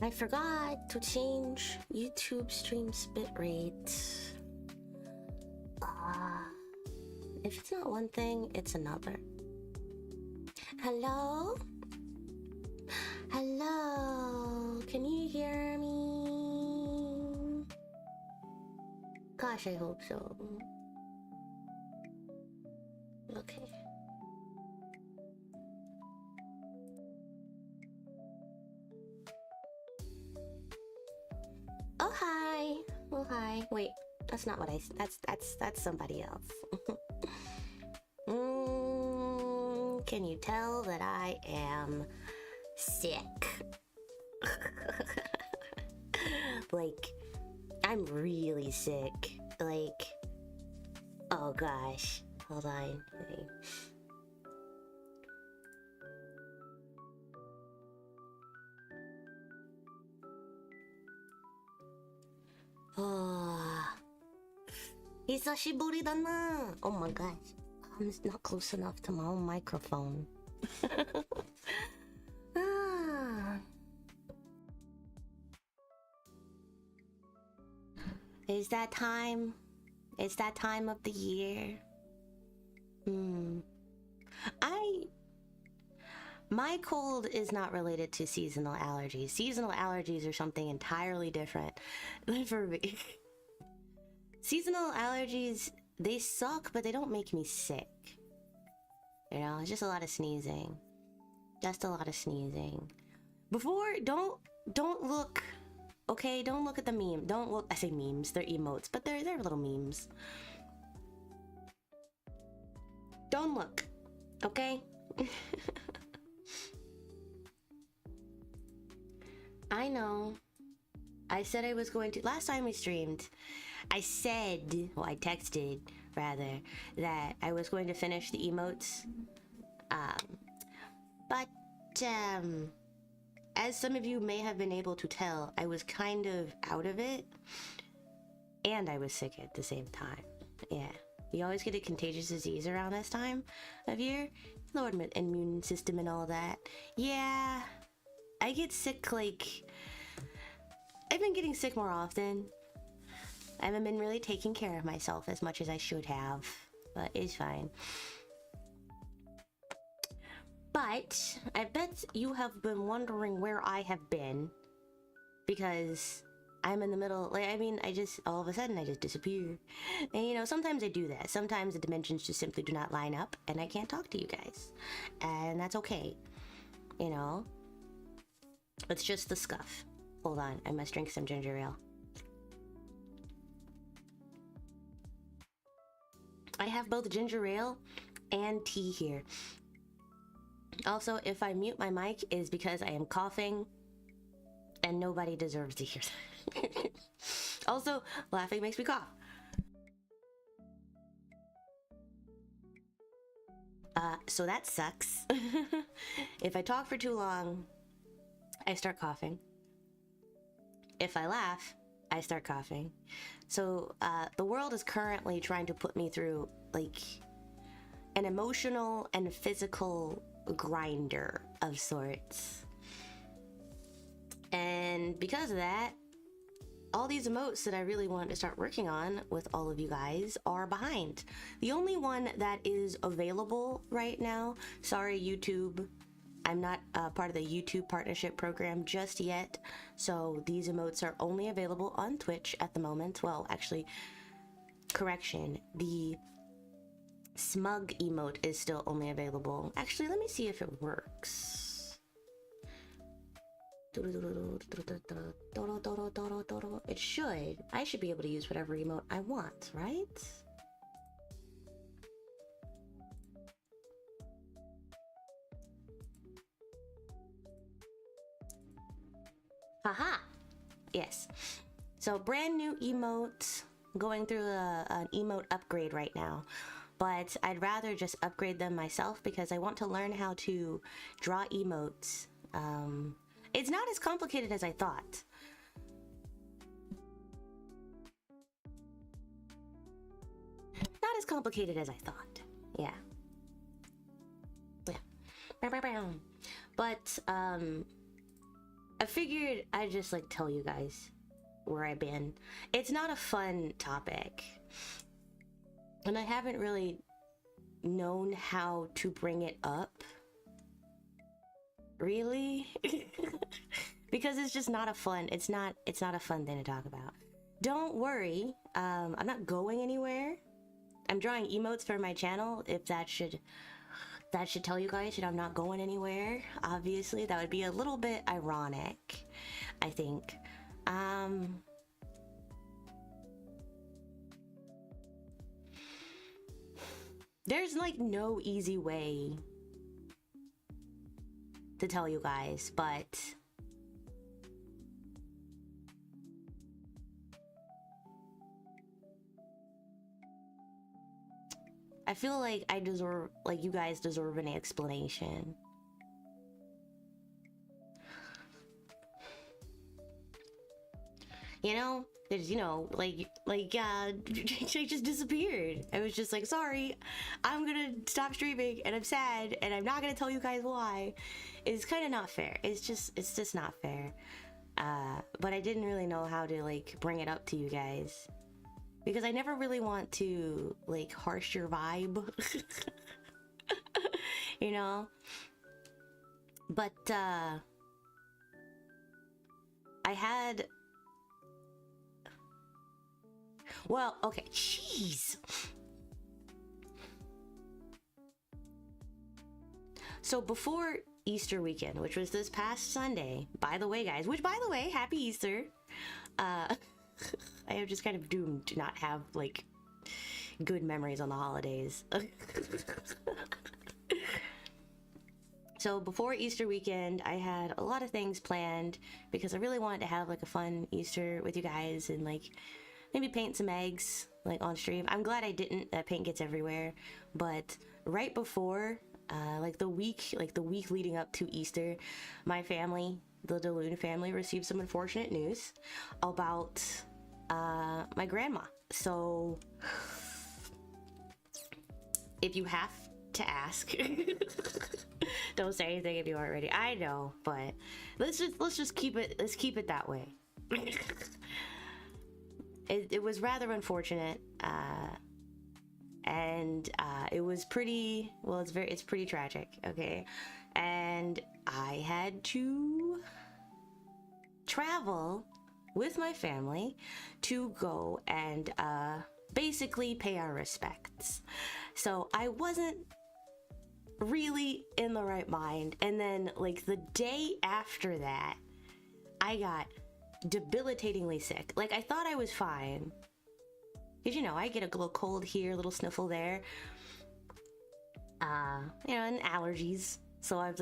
I forgot to change YouTube stream's bitrate. If it's not one thing, it's another. Hello? Hello? Can you hear me? Gosh, I hope so. Okay. Oh, hi. Oh, hi. Wait, that's not what I... That's somebody else. Can you tell that I am sick? Like, I'm really sick. Like, oh gosh. Hold on. Okay. Oh, hisashiburi da na. Oh my gosh. I'm not close enough to my own microphone. Is that time? It's that time of the year. My cold is not related to seasonal allergies. Seasonal allergies are something entirely different for me. Seasonal allergies, they suck, but they don't make me sick. You know, it's just a lot of sneezing. Just a lot of sneezing. Before, don't look. Okay, don't look at the meme. Don't look. I say memes. They're emotes, but they're little memes. Don't look. Okay. I know. I said I was going to. Last time we streamed, I said, well, I texted rather, that I was going to finish the emotes. But as some of you may have been able to tell, I was kind of out of it, and I was sick at the same time. Yeah, you always get a contagious disease around this time of year. Lowered my immune system and all that. Yeah, I get sick like... I've been getting sick more often. I haven't been really taking care of myself as much as I should have, but it's fine. But I bet you have been wondering where I have been, because I'm in the middle, like, I mean, all of a sudden I just disappear. And you know, sometimes I do that. Sometimes the dimensions just simply do not line up and I can't talk to you guys. And that's okay, you know? It's just the scuff. Hold on, I must drink some ginger ale. I have both ginger ale and tea here. Also, if I mute my mic, is because I am coughing, and nobody deserves to hear that. Also, laughing makes me cough. So that sucks. If I talk for too long, I start coughing. If I laugh, I start coughing. So the world is currently trying to put me through like an emotional and physical grinder of sorts. And because of that, all these emotes that I really wanted to start working on with all of you guys are behind. The only one that is available right now, sorry YouTube, I'm not part of the YouTube partnership program just yet, so these emotes are only available on Twitch at the moment. Well, actually, correction, the smug emote is still only available. Actually, let me see if it works. It should. I should be able to use whatever emote I want, right? Haha! Yes. So brand new emote, going through an emote upgrade right now. But I'd rather just upgrade them myself because I want to learn how to draw emotes. It's not as complicated as I thought. Not as complicated as I thought. Yeah. Yeah. But, I figured I'd just like tell you guys where I've been. It's not a fun topic, and I haven't really known how to bring it up, really. Because it's just not a fun, it's not a fun thing to talk about. Don't worry, I'm not going anywhere. I'm drawing emotes for my channel. If that should tell you guys that I'm not going anywhere. Obviously that would be a little bit ironic, I think. There's like no easy way to tell you guys, but I feel like I deserve, like, you guys deserve an explanation. You know, there's, you know, she just disappeared. I was just like, sorry, I'm gonna stop streaming, and I'm sad, and I'm not gonna tell you guys why. It's kind of not fair. It's just not fair. But I didn't really know how to like bring it up to you guys, because I never really want to like harsh your vibe. You know. But I had, well, okay, jeez. So before Easter weekend, which was this past Sunday, by the way, guys, which, by the way, happy Easter. I am just kind of doomed to not have like good memories on the holidays. So before Easter weekend, I had a lot of things planned because I really wanted to have like a fun Easter with you guys, and like maybe paint some eggs like on stream. I'm glad I didn't. That paint gets everywhere. But right before, like the week leading up to Easter, my family, the DeLune family, received some unfortunate news about my grandma. So if you have to ask, don't say anything if you aren't ready. I know, but let's just keep it that way. It was rather unfortunate, and it was pretty, well, it's pretty tragic, okay? And I had to travel with my family to go and basically pay our respects. So I wasn't really in the right mind, and then like the day after that, I got debilitatingly sick. Like, I thought I was fine, because, you know, I get a little cold here, a little sniffle there, you know, and allergies. So I've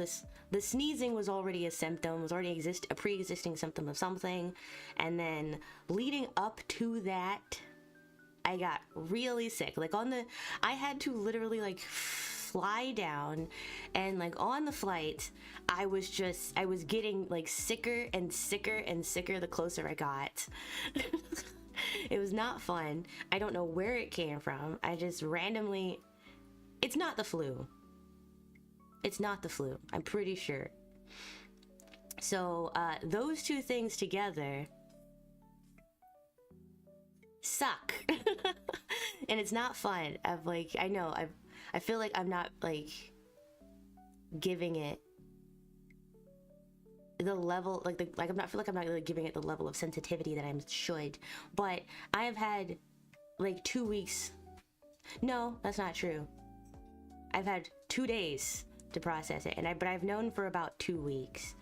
the sneezing was already a symptom, was already a pre-existing symptom of something, and then leading up to that, I got really sick. Like I had to literally like fly down, and like on the flight, I was getting like sicker and sicker and sicker the closer I got. It was not fun. I don't know where it came from. I just randomly, it's not the flu. It's not the flu, I'm pretty sure. So those two things together suck. And it's not fun. I feel like I'm not like giving it the level, I'm not really giving it the level of sensitivity that I should. But I have had like 2 weeks. No, that's not true. I've had 2 days to process it, but I've known for about 2 weeks,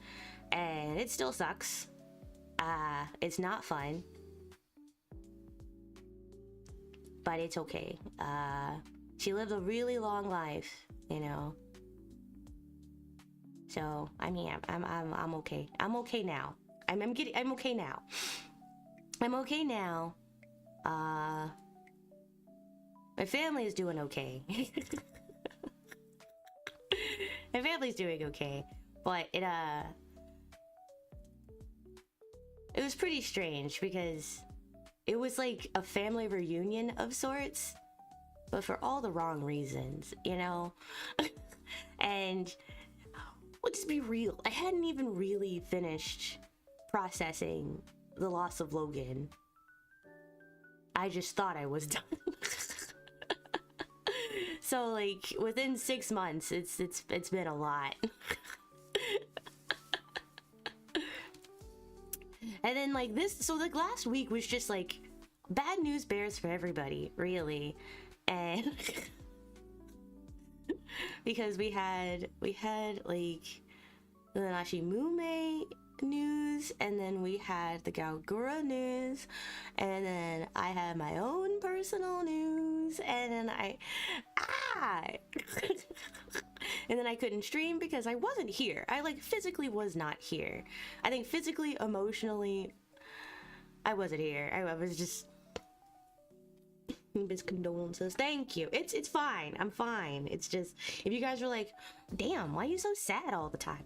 and it still sucks. It's not fun, but it's okay. She lived a really long life, you know. So I mean, I'm okay. I'm okay now. I'm okay now. I'm okay now. My family is doing okay. My family's doing okay, but it was pretty strange because it was like a family reunion of sorts, but for all the wrong reasons, you know. And let's be real, I hadn't even really finished processing the loss of Logan. I just thought I was done. So like within 6 months, it's been a lot. And then like this, so like last week was just like bad news bears for everybody, really. And because we had like the Nashimume news, and then we had the Gaogura news, and then I had my own personal news, and then and then I couldn't stream because I wasn't here. I like physically was not here. I think physically, emotionally, I wasn't here. I was just his condolences. Thank you. It's fine. I'm fine. It's just if you guys are like, damn, why are you so sad all the time?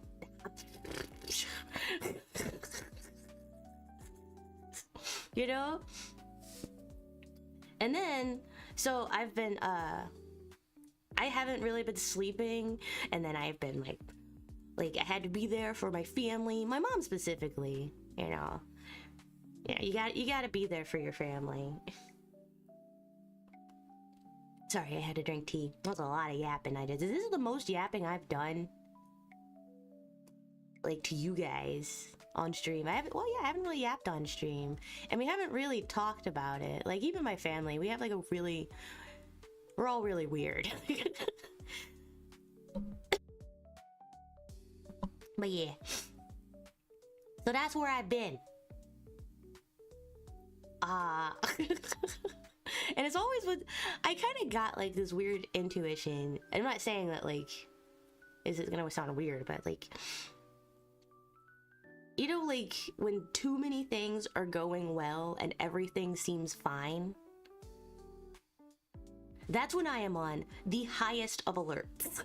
You know? And then so I've been I haven't really been sleeping, and then I've been like I had to be there for my family, my mom specifically, you know. Yeah, you got to be there for your family. Sorry, I had to drink tea. That was a lot of yapping I did. This is the most yapping I've done, like, to you guys on stream. I haven't really yapped on stream, and we haven't really talked about it. Like, even my family, we have like we're all really weird. But yeah, so that's where I've been. And it's always with, I kind of got like this weird intuition. I'm not saying that like, is it gonna sound weird, but like, you know, like when too many things are going well and everything seems fine, that's when I am on the highest of alerts.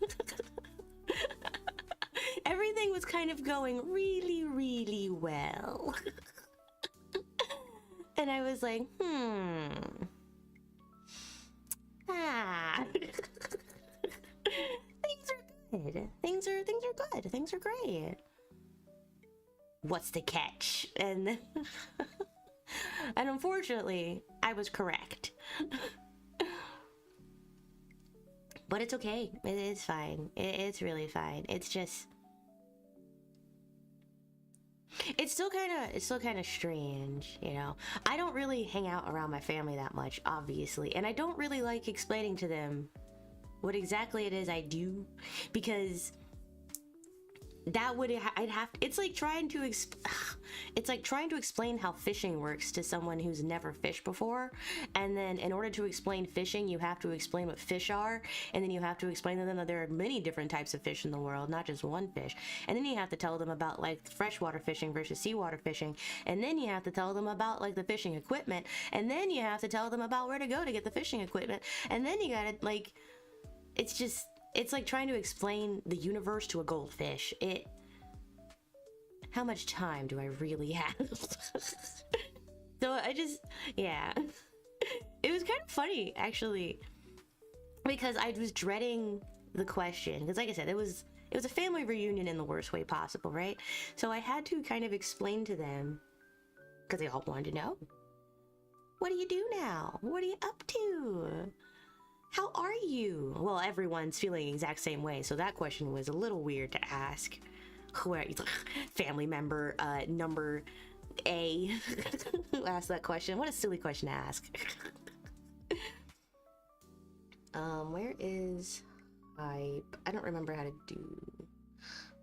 Everything was kind of going really, really well. And I was like, things are good. Things are good. Things are great. What's the catch? And and unfortunately, I was correct. But it's okay. It is fine. It's really fine. It's just, it's still kind of strange, you know. I don't really hang out around my family that much, obviously, and I don't really like explaining to them what exactly it is I do, because that would I'd have, it's like trying to explain how fishing works to someone who's never fished before, and then in order to explain fishing you have to explain what fish are, and then you have to explain to them that there are many different types of fish in the world, not just one fish, and then you have to tell them about like freshwater fishing versus seawater fishing, and then you have to tell them about like the fishing equipment, and then you have to tell them about where to go to get the fishing equipment, and then you gotta like, it's like trying to explain the universe to a goldfish. How much time do I really have? So I just, yeah. It was kind of funny, actually, because I was dreading the question. Because like I said, it was a family reunion in the worst way possible, right? So I had to kind of explain to them, because they all wanted to know, what do you do now? What are you up to? How are you? Well, everyone's feeling the exact same way, so that question was a little weird to ask. Family member number A who asked that question. What a silly question to ask. Where is hype? I don't remember how to do.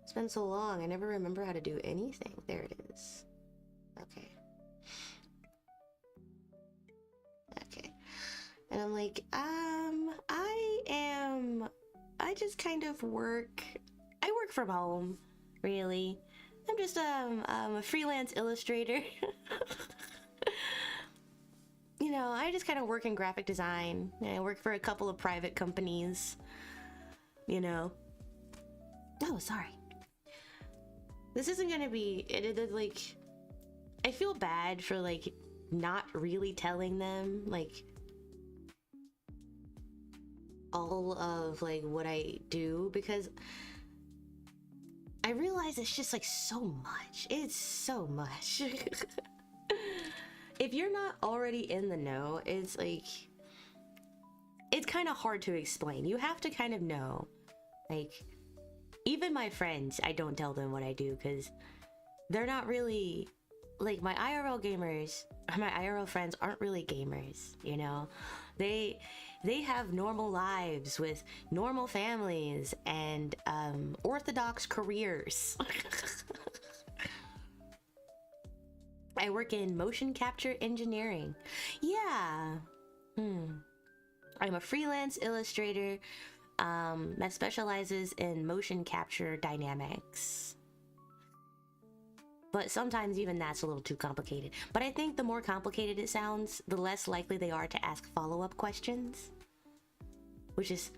It's been so long, I never remember how to do anything. There it is. Okay. And I'm like, I just kind of work from home, really. I'm just a freelance illustrator. You know, I just kind of work in graphic design. I work for a couple of private companies, you know. Oh, sorry. This isn't gonna be, like, I feel bad for, like, not really telling them, like, all of like what I do, because I realize it's just like so much. It's so much. If you're not already in the know, it's like, it's kind of hard to explain. You have to kind of know. Like, even my friends, I don't tell them what I do because they're not really, like, my IRL gamers, my IRL friends aren't really gamers, you know? They have normal lives with normal families and orthodox careers. I work in motion capture engineering. Yeah. I'm a freelance illustrator that specializes in motion capture dynamics. But sometimes even that's a little too complicated. But I think the more complicated it sounds, the less likely they are to ask follow-up questions. Which is,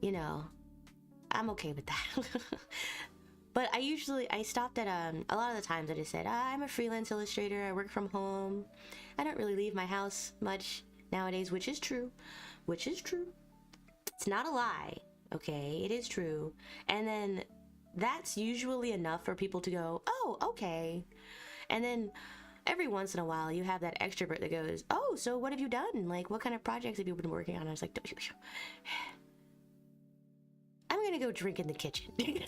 you know, I'm okay with that. But I stopped at, a lot of the times I just said, I'm a freelance illustrator, I work from home. I don't really leave my house much nowadays, which is true. Which is true. It's not a lie, okay? It is true. And then that's usually enough for people to go, oh, okay. And then every once in a while you have that extrovert that goes, oh, so what have you done? Like, what kind of projects have you been working on? I was like, I'm gonna go drink in the kitchen. And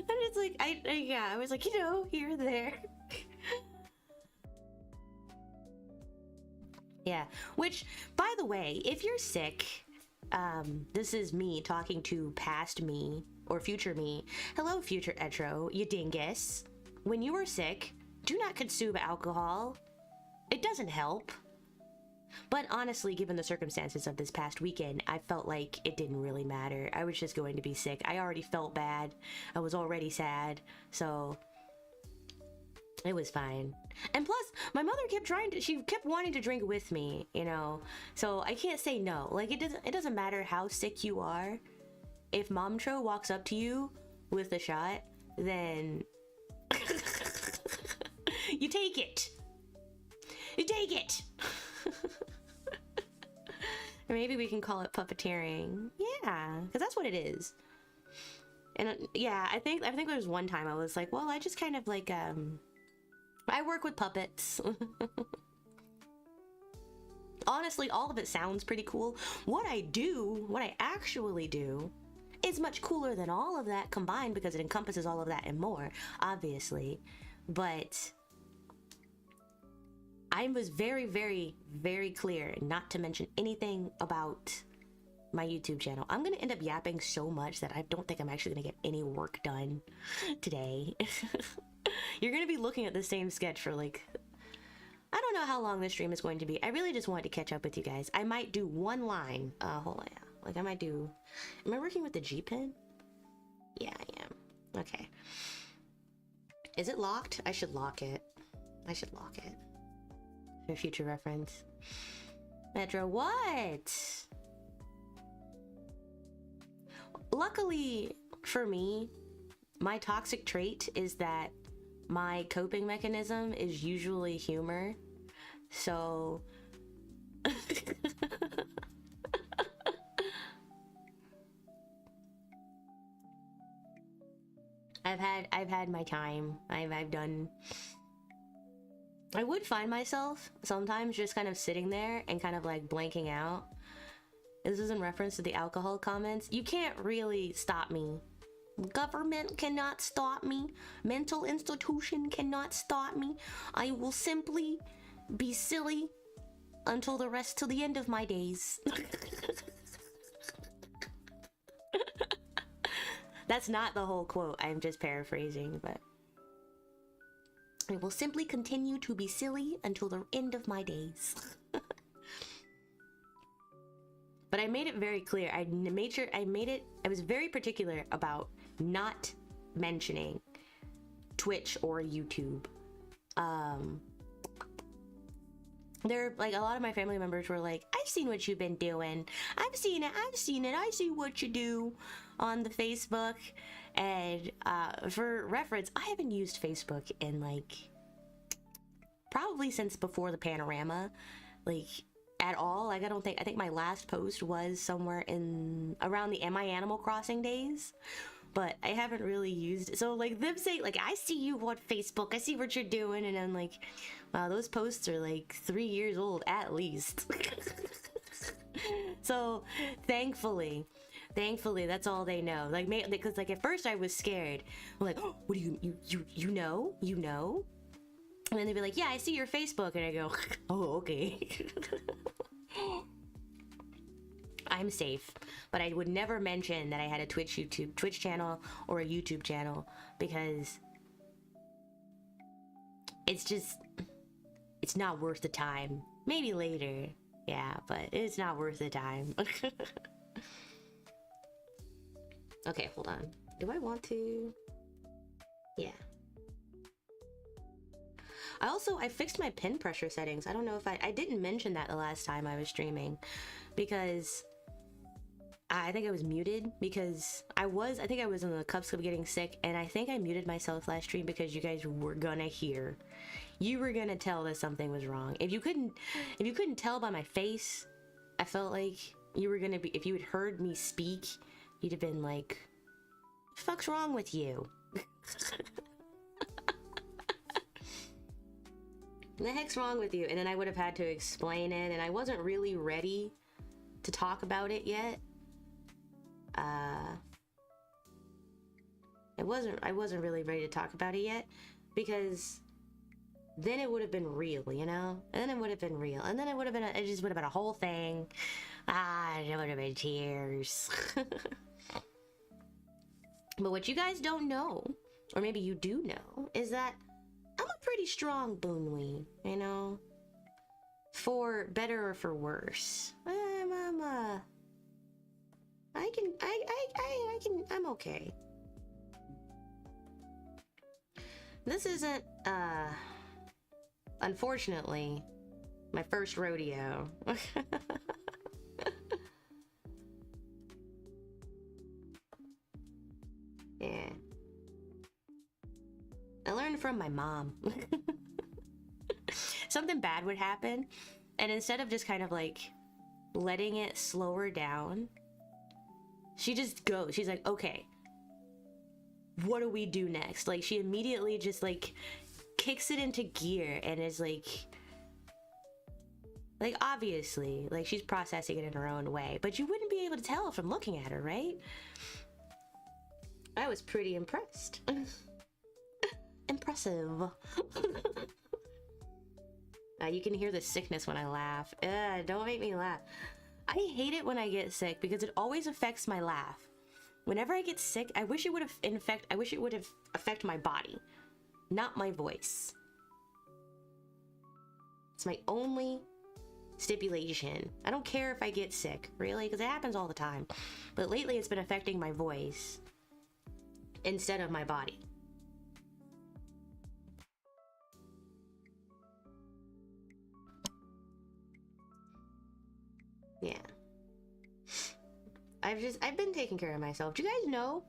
it's like, I was like, you know, here, there. Yeah, which, by the way, if you're sick, this is me talking to past me or future me. Hello, future Etro, you dingus. When you are sick, do not consume alcohol. It doesn't help. But honestly, given the circumstances of this past weekend, I felt like it didn't really matter. I was just going to be sick. I already felt bad. I was already sad. So it was fine. And plus, my mother she kept wanting to drink with me, you know? So I can't say no. Like, it doesn't matter how sick you are. If Momtro walks up to you with a shot, then you take it. You take it. Or maybe we can call it puppeteering. Yeah, because that's what it is. And yeah, I think there was one time I was like, well, I just kind of like, I work with puppets. Honestly, all of it sounds pretty cool. What I actually do, is much cooler than all of that combined because it encompasses all of that and more, obviously. But I was very, very, very clear not to mention anything about my YouTube channel. I'm gonna end up yapping so much that I don't think I'm actually gonna get any work done today. You're gonna be looking at the same sketch for like, I don't know how long this stream is going to be. I really just wanted to catch up with you guys. I might do one line. Hold on. Like I might do, am I working with the G pen? Yeah, I am. Okay. Is it locked? I should lock it. I should lock it. For future reference. Metro, what? Luckily for me, my toxic trait is that my coping mechanism is usually humor. So I've had my time. I've done. I would find myself sometimes just kind of sitting there and kind of like blanking out. This is in reference to the alcohol comments. You can't really stop me. Government cannot stop me. Mental institution cannot stop me. I will simply be silly until the end of my days. That's not the whole quote. I'm just paraphrasing, but I will simply continue to be silly until the end of my days. But I made it very clear. I was very particular about not mentioning Twitch or YouTube. There, like, a lot of my family members were like, I've seen what you've been doing. I've seen it. I see what you do on the Facebook. And for reference, I haven't used Facebook in like probably since before the panorama, like at all. Like I think my last post was somewhere in around the Am I Animal Crossing days, but I haven't really used it. So like them saying like, I see you on Facebook, I see what you're doing, and I'm like, wow, those posts are like 3 years old at least. So thankfully that's all they know. Like, because like at first I was scared. I'm like, oh, what do you know? And then they'd be like, yeah, I see your Facebook, and I go, oh, okay. I'm safe, but I would never mention that I had a Twitch channel or a YouTube channel, because it's not worth the time. Maybe later, yeah, but it's not worth the time. Okay, hold on. Do I want to? Yeah. I fixed my pin pressure settings. I don't know if I didn't mention that the last time I was streaming, because I think I was muted, because I think I was on the cusp of getting sick, and I think I muted myself last stream because you guys were gonna hear. You were gonna tell that something was wrong. If you couldn't tell by my face, I felt like you were gonna be, if you had heard me speak, you'd have been like, what the fuck's wrong with you? What the heck's wrong with you? And then I would have had to explain it, and I wasn't really ready to talk about it yet. I wasn't really ready to talk about it yet, because then it would have been real, you know? And then it would have been real. And then it just would have been a whole thing. It would have been tears. But what you guys don't know, or maybe you do know, is that I'm a pretty strong Boonwee, you know? For better or for worse. I'm okay. This isn't, unfortunately, my first rodeo. Yeah. I learned from my mom. Something bad would happen, and instead of just kind of like letting it slow her down, she just goes. She's like, okay, what do we do next? Like, she immediately just like kicks it into gear and is like obviously, like, she's processing it in her own way, but you wouldn't be able to tell from looking at her, right? I was pretty impressed. Impressive. You can hear the sickness when I laugh. Don't make me laugh. I hate it when I get sick because it always affects my laugh. Whenever I get sick, I wish it would have affect my body, not my voice. It's my only stipulation. I don't care if I get sick, really, because it happens all the time. But lately it's been affecting my voice instead of my body. Yeah. I've been taking care of myself. Do you guys know?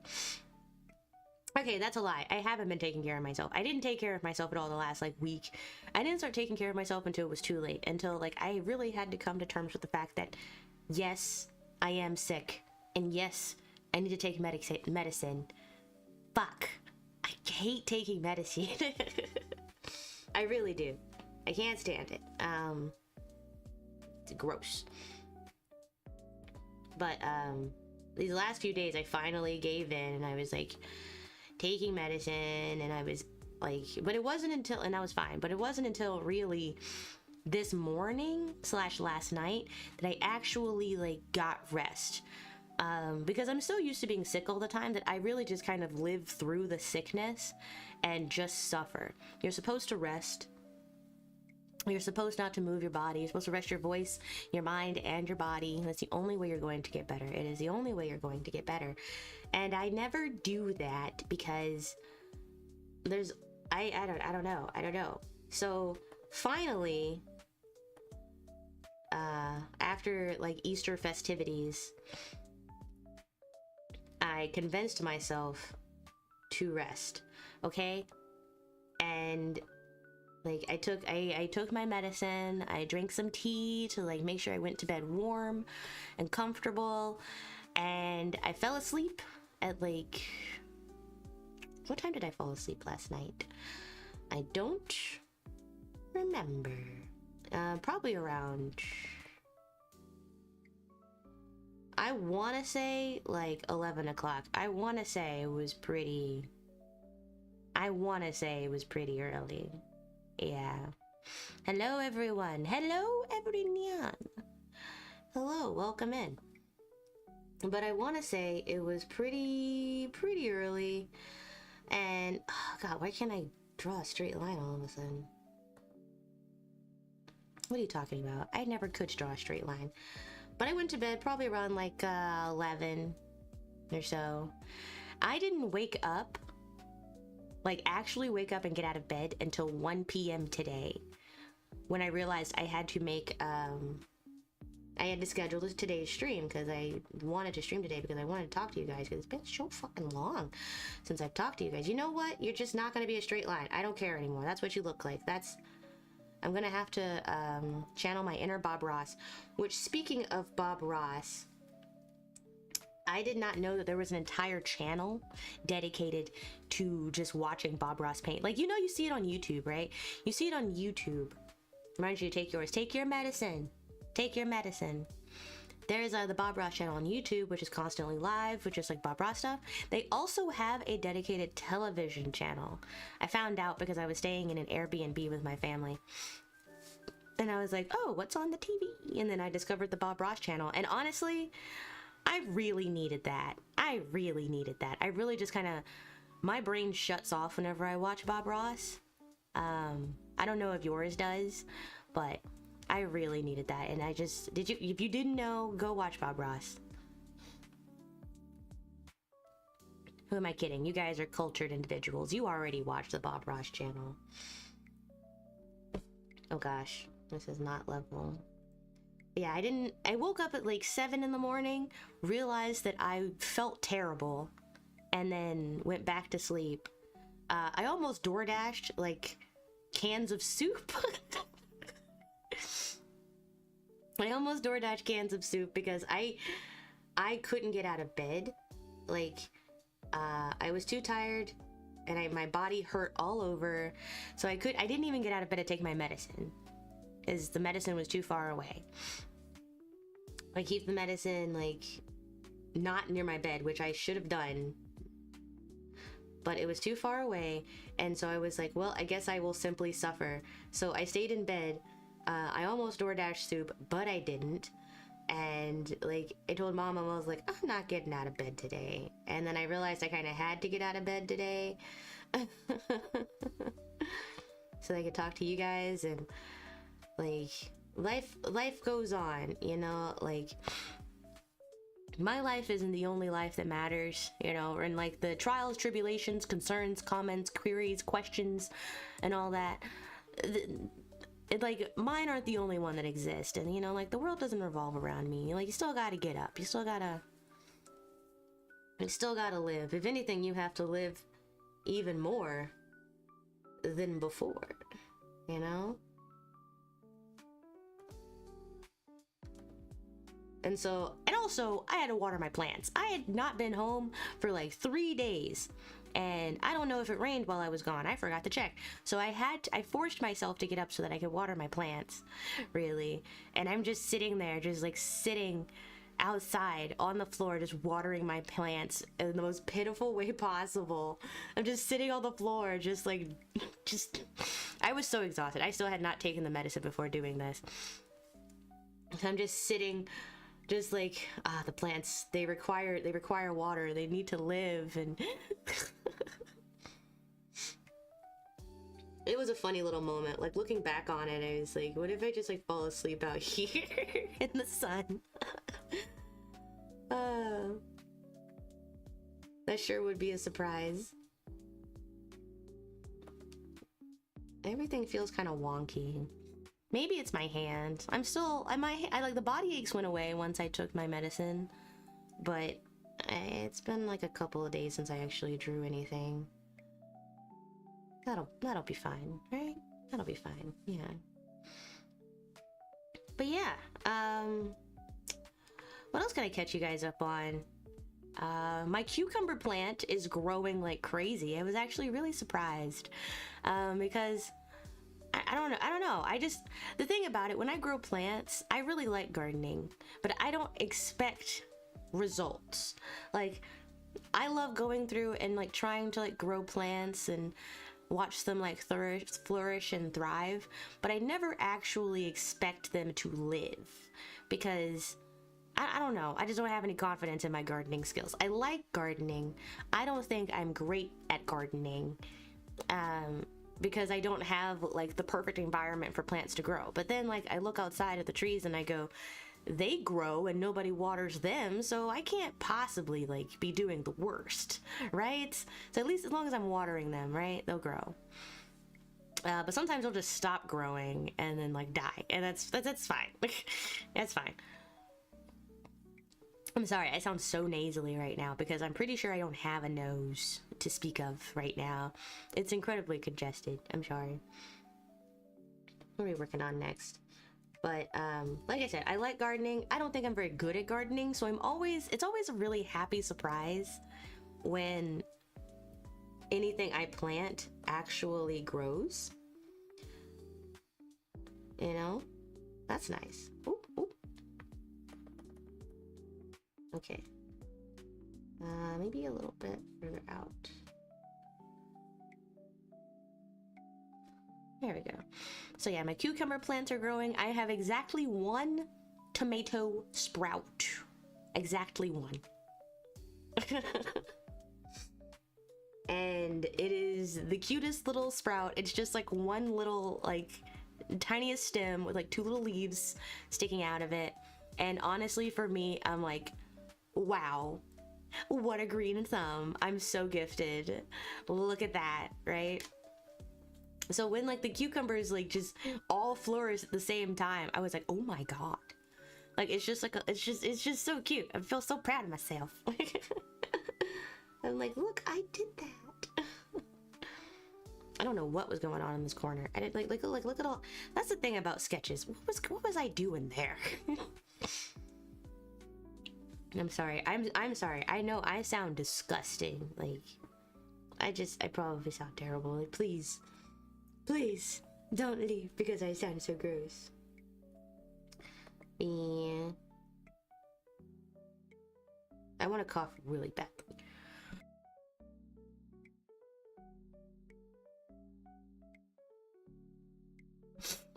Okay, that's a lie. I haven't been taking care of myself. I didn't take care of myself at all the last like week. I didn't start taking care of myself until it was too late. Until like I really had to come to terms with the fact that yes, I am sick. And yes, I need to take medicine. Fuck. I hate taking medicine. I really do. I can't stand it. It's gross. But these last few days I finally gave in, and I was like taking medicine, and I was like, but it wasn't until, and I was fine, but it wasn't until really this morning / last night that I actually like got rest. Because I'm so used to being sick all the time that I really just kind of live through the sickness and just suffer. You're supposed to rest. You're supposed not to move your body. You're supposed to rest your voice, your mind, and your body. That's the only way you're going to get better. It is the only way you're going to get better. And I never do that because there's, I don't know. So finally, after like Easter festivities, I convinced myself to rest, okay? And like I took my medicine, I drank some tea to like make sure I went to bed warm and comfortable, and I fell asleep at like, what time did I fall asleep last night? I don't remember. Probably around, I want to say like 11 o'clock. I want to say it was pretty early. Yeah. Hello everyone. Hello everyone. Hello, welcome in. But I want to say it was pretty early. And oh god, why can't I draw a straight line all of a sudden? What are you talking about? I never could draw a straight line. But I went to bed probably around like 11 or so. I didn't wake up, like actually wake up and get out of bed until 1 p.m. today, when I realized I had to make, I had to schedule today's stream because I wanted to stream today because I wanted to talk to you guys because it's been so fucking long since I've talked to you guys. You know what? You're just not going to be a straight line. I don't care anymore. That's what you look like. I'm gonna have to channel my inner Bob Ross, which, speaking of Bob Ross, I did not know that there was an entire channel dedicated to just watching Bob Ross paint. Like, you know, you see it on YouTube, right? You see it on YouTube. Reminds you to take yours. Take your medicine. Take your medicine. There's the Bob Ross channel on YouTube, which is constantly live, which is like Bob Ross stuff. They also have a dedicated television channel. I found out because I was staying in an Airbnb with my family. And I was like, oh, what's on the TV? And then I discovered the Bob Ross channel. And honestly, I really needed that. I really just kind of, my brain shuts off whenever I watch Bob Ross. I don't know if yours does, but I really needed that. And I just, if you didn't know, go watch Bob Ross. Who am I kidding? You guys are cultured individuals. You already watched the Bob Ross channel. Oh gosh, this is not level. Yeah, I woke up at like 7 in the morning, realized that I felt terrible, and then went back to sleep. I almost DoorDashed like cans of soup. I almost DoorDashed cans of soup because I couldn't get out of bed. Like, I was too tired and my body hurt all over. So I didn't even get out of bed to take my medicine, as the medicine was too far away. I keep the medicine like not near my bed, which I should have done, but it was too far away. And so I was like, well, I guess I will simply suffer. So I stayed in bed. I almost DoorDashed soup, but I didn't. And like, I told mom, I was like, I'm not getting out of bed today. And then I realized I kind of had to get out of bed today so I could talk to you guys. And like, life goes on, you know. Like, my life isn't the only life that matters, you know. And like, the trials, tribulations, concerns, comments, queries, questions, and all that, like, mine aren't the only one that exist. And you know, like, the world doesn't revolve around me. Like, you still gotta get up, you still gotta live. If anything, you have to live even more than before, you know. And so, and also, I had to water my plants. I had not been home for like 3 days, and I don't know if it rained while I was gone. I forgot to check. So I forced myself to get up so that I could water my plants, really. And I'm just sitting there, just like sitting outside on the floor, just watering my plants in the most pitiful way possible. I'm just sitting on the floor, just like, I was so exhausted. I still had not taken the medicine before doing this. So I'm just sitting, just like, the plants, they require water, they need to live. And it was a funny little moment. Like, looking back on it, I was like, what if I just like fall asleep out here in the sun? That sure would be a surprise. Everything feels kind of wonky. Maybe it's my hand. I like, the body aches went away once I took my medicine, but it's been like a couple of days since I actually drew anything. That'll be fine, right? That'll be fine. Yeah. But yeah, what else can I catch you guys up on? My cucumber plant is growing like crazy. I was actually really surprised because I don't know. I don't know. The thing about it, when I grow plants, I really like gardening, but I don't expect results. Like, I love going through and like trying to like grow plants and watch them like flourish and thrive, but I never actually expect them to live because I don't know. I just don't have any confidence in my gardening skills. I like gardening. I don't think I'm great at gardening. Because I don't have like the perfect environment for plants to grow. But then like I look outside at the trees and I go, they grow and nobody waters them, so I can't possibly like be doing the worst, right? So at least as long as I'm watering them, right, they'll grow. But sometimes they'll just stop growing and then like die, and that's fine. That's fine. I'm sorry, I sound so nasally right now because I'm pretty sure I don't have a nose to speak of right now. It's incredibly congested. I'm sorry. What are we working on next? But like I said, I like gardening. I don't think I'm very good at gardening, so it's always a really happy surprise when anything I plant actually grows. You know? That's nice. Oop, oop. Okay. Maybe a little bit further out. There we go. So yeah, my cucumber plants are growing. I have exactly one tomato sprout. Exactly one. And it is the cutest little sprout. It's just like one little, like, tiniest stem with like two little leaves sticking out of it. And honestly, for me, I'm like, wow, what a green thumb. I'm so gifted. Look at that, right? So when like the cucumbers like just all flourish at the same time, I was like, oh my god. Like it's just like it's just so cute. I feel so proud of myself. I'm like, look, I did that. I don't know what was going on in this corner. I didn't like look at all. That's the thing about sketches. What was I doing there? I'm sorry. I'm sorry. I know I sound disgusting. Like I probably sound terrible. Like please don't leave because I sound so gross. Yeah. I want to cough really badly.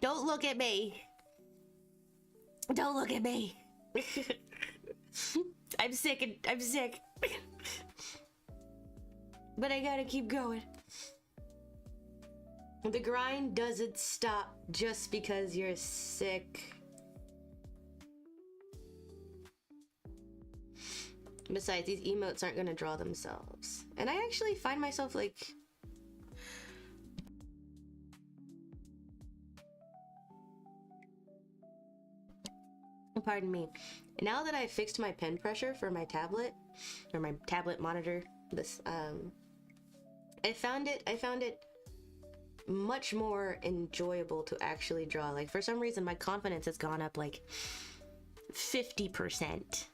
Don't look at me. Don't look at me. I'm sick. But I gotta keep going. The grind doesn't stop just because you're sick. Besides, these emotes aren't gonna draw themselves. And I actually find myself like... Pardon me. Now that I fixed my pen pressure for my tablet, or my tablet monitor, I found it much more enjoyable to actually draw. Like for some reason my confidence has gone up like 50%.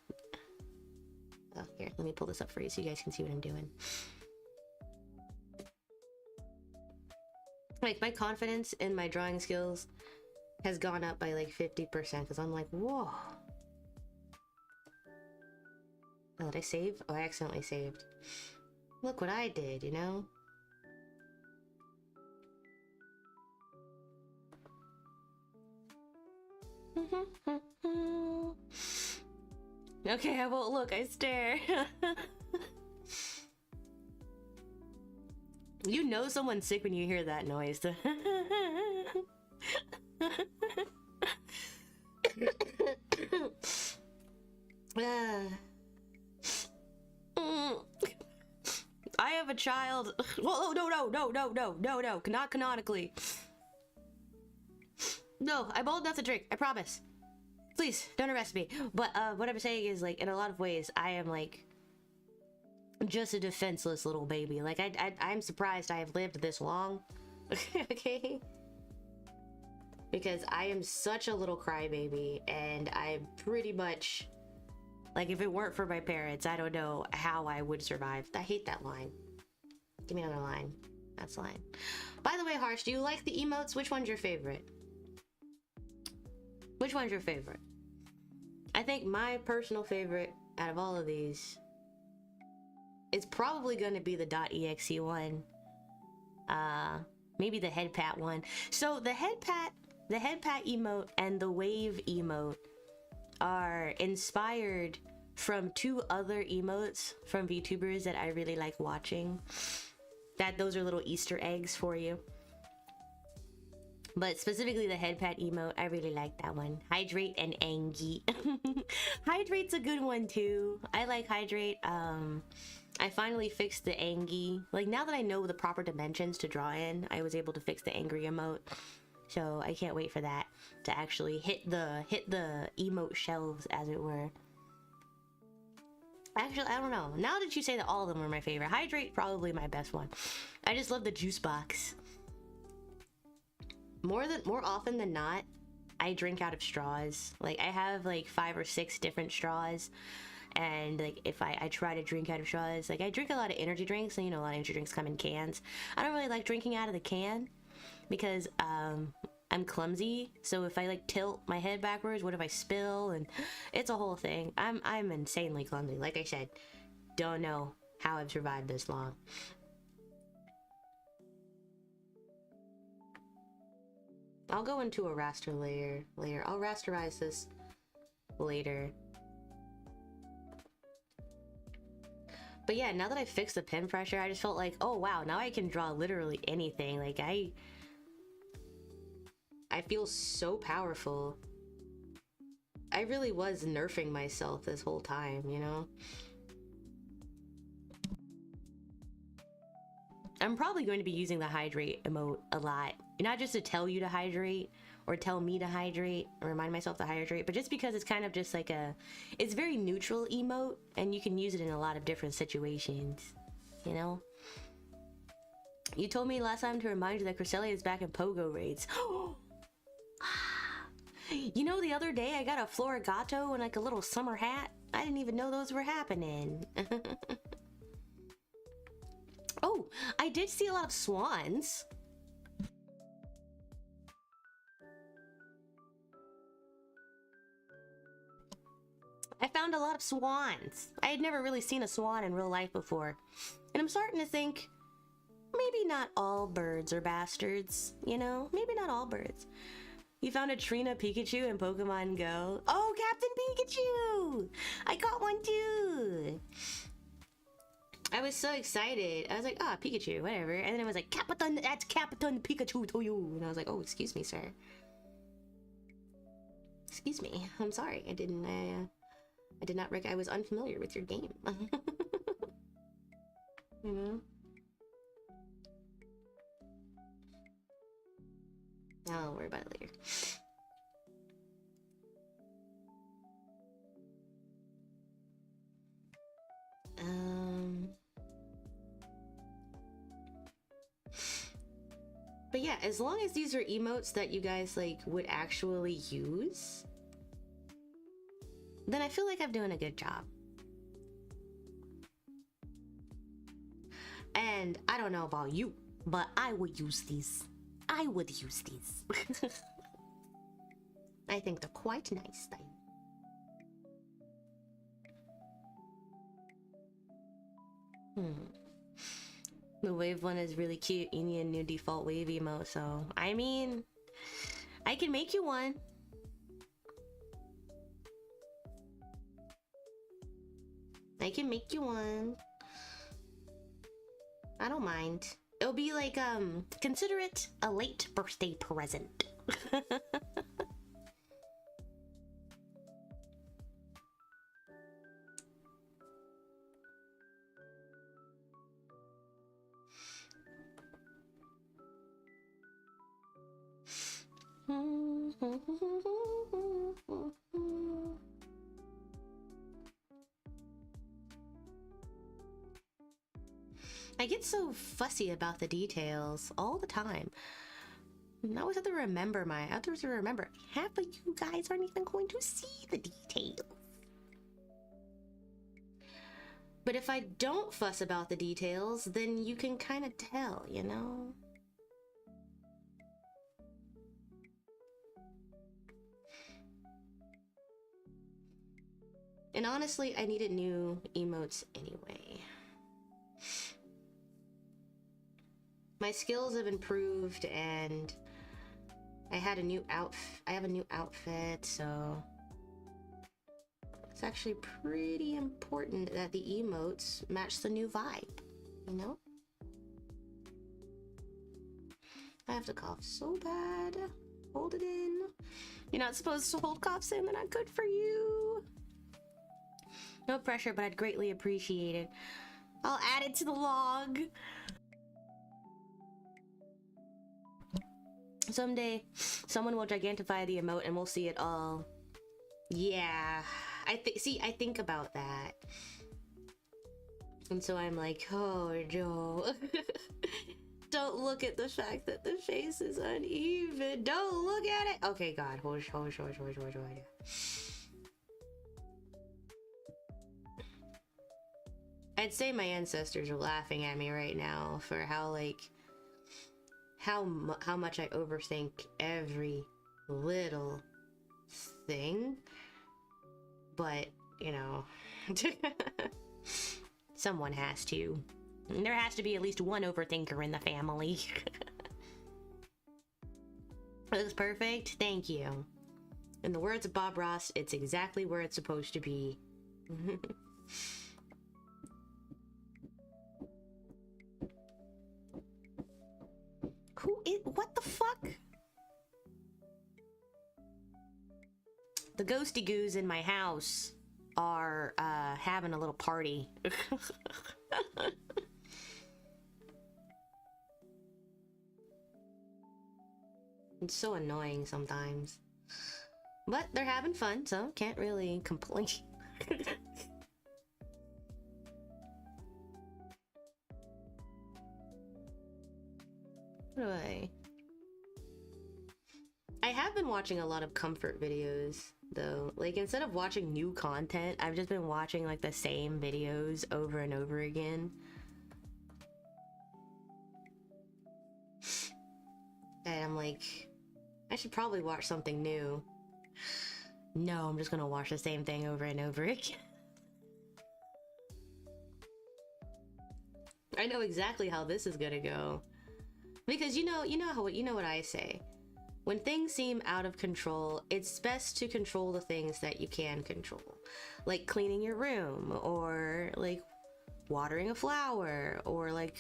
Oh, here, let me pull this up for you so you guys can see what I'm doing. Like my confidence in my drawing skills has gone up by like 50% because I'm like, whoa. Oh, did I save? Oh, I accidentally saved. Look what I did, you know? Okay, I won't look, I stare. You know someone's sick when you hear that noise. I have a child. Whoa, no, not canonically. No, I'm old enough to drink, I promise. Please, don't arrest me. But what I'm saying is, like, in a lot of ways, I am, like, just a defenseless little baby. Like, I'm surprised I have lived this long. Okay? Because I am such a little crybaby, and I'm pretty much Like, if it weren't for my parents, I don't know how I would survive. I hate that line. Give me another line. That's the line. By the way, Harsh, do you like the emotes? Which one's your favorite? Which one's your favorite? I think my personal favorite out of all of these is probably going to be the .exe one. Maybe the head pat one. So the head pat emote and the wave emote are inspired from two other emotes from VTubers that I really like watching. Those are little Easter eggs for you. But specifically the head pat emote, I really like that one. Hydrate and Angie. Hydrate's a good one too. I like Hydrate. I finally fixed the Angie. Like, now that I know the proper dimensions to draw in, I was able to fix the angry emote. So I can't wait for that to actually hit the emote shelves, as it were. Actually, I don't know. Now that you say that all of them are my favorite, Hydrate probably my best one. I just love the juice box. More often than not, I drink out of straws. Like, I have like 5 or 6 different straws, and like if I try to drink out of straws, like I drink a lot of energy drinks, and you know, a lot of energy drinks come in cans. I don't really like drinking out of the can because I'm clumsy, so if I like tilt my head backwards, what if I spill? And it's a whole thing. I'm insanely clumsy. Like I said, don't know how I've survived this long. I'll go into a raster layer later. I'll rasterize this later. But yeah, now that I fixed the pen pressure, I just felt like, oh wow, now I can draw literally anything. Like I feel so powerful. I really was nerfing myself this whole time, you know? I'm probably going to be using the hydrate emote a lot. Not just to tell you to hydrate or tell me to hydrate or remind myself to hydrate, but just because it's kind of just like it's very neutral emote, and you can use it in a lot of different situations, you know? You told me last time to remind you that Cresselia is back in Pogo raids. You know, the other day I got a Florigato and like a little summer hat. I didn't even know those were happening. Oh, I did see a lot of swans. I found a lot of swans. I had never really seen a swan in real life before. And I'm starting to think, maybe not all birds are bastards, you know? Maybe not all birds. You found a Trina Pikachu in Pokemon Go. Oh, Captain Pikachu! I got one too! I was so excited. I was like, ah, Pikachu, whatever. And then it was like, Captain, that's Captain Pikachu to you. And I was like, oh, excuse me, sir. Excuse me. I'm sorry. I did not I was unfamiliar with your game. You know? I'll worry about it later. But yeah, as long as these are emotes that you guys like would actually use, then I feel like I'm doing a good job. And I don't know about you, but I would use these. I would use these. I think they're quite nice. The wave one is really cute. You need a new default wave emote, so I mean, I can make you one. I can make you one. I don't mind. It'll be like, consider it a late birthday present. I get so fussy about the details all the time. I always have to remember half of you guys aren't even going to see the details. But if I don't fuss about the details, then you can kind of tell, you know? And honestly, I needed new emotes anyway. My skills have improved and I have a new outfit, so it's actually pretty important that the emotes match the new vibe, you know? I have to cough so bad. Hold it in. You're not supposed to hold coughs in, they're not good for you. No pressure, but I'd greatly appreciate it. I'll add it to the log. Someday, someone will gigantify the emote and we'll see it all. Yeah, I think about that. And so I'm like, oh, Joe. Don't look at the fact that the face is uneven. Don't look at it. Okay, God. Hold. I'd say my ancestors are laughing at me right now for how, like, how much I overthink every little thing. But, you know, someone has to. There has to be at least one overthinker in the family. It looks perfect. Thank you. In the words of Bob Ross, it's exactly where it's supposed to be. What the fuck? The ghosty goos in my house are having a little party. It's so annoying sometimes. But they're having fun, so can't really complain. What do I have been watching a lot of comfort videos, though. Like, instead of watching new content, I've just been watching, like, the same videos over and over again. And I'm like, I should probably watch something new. No, I'm just gonna watch the same thing over and over again. I know exactly how this is gonna go. Because you know what I say. When things seem out of control, it's best to control the things that you can control. Like cleaning your room, or like watering a flower, or like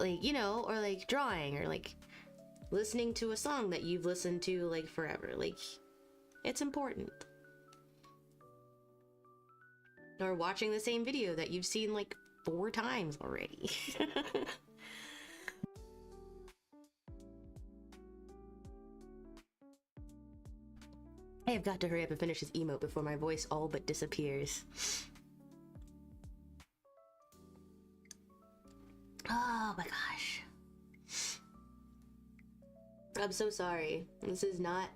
you know, or like drawing, or like listening to a song that you've listened to like forever. Like, it's important. Or watching the same video that you've seen like 4 times already. I have got to hurry up and finish this emote before my voice all but disappears. Oh my gosh. I'm so sorry. This is not...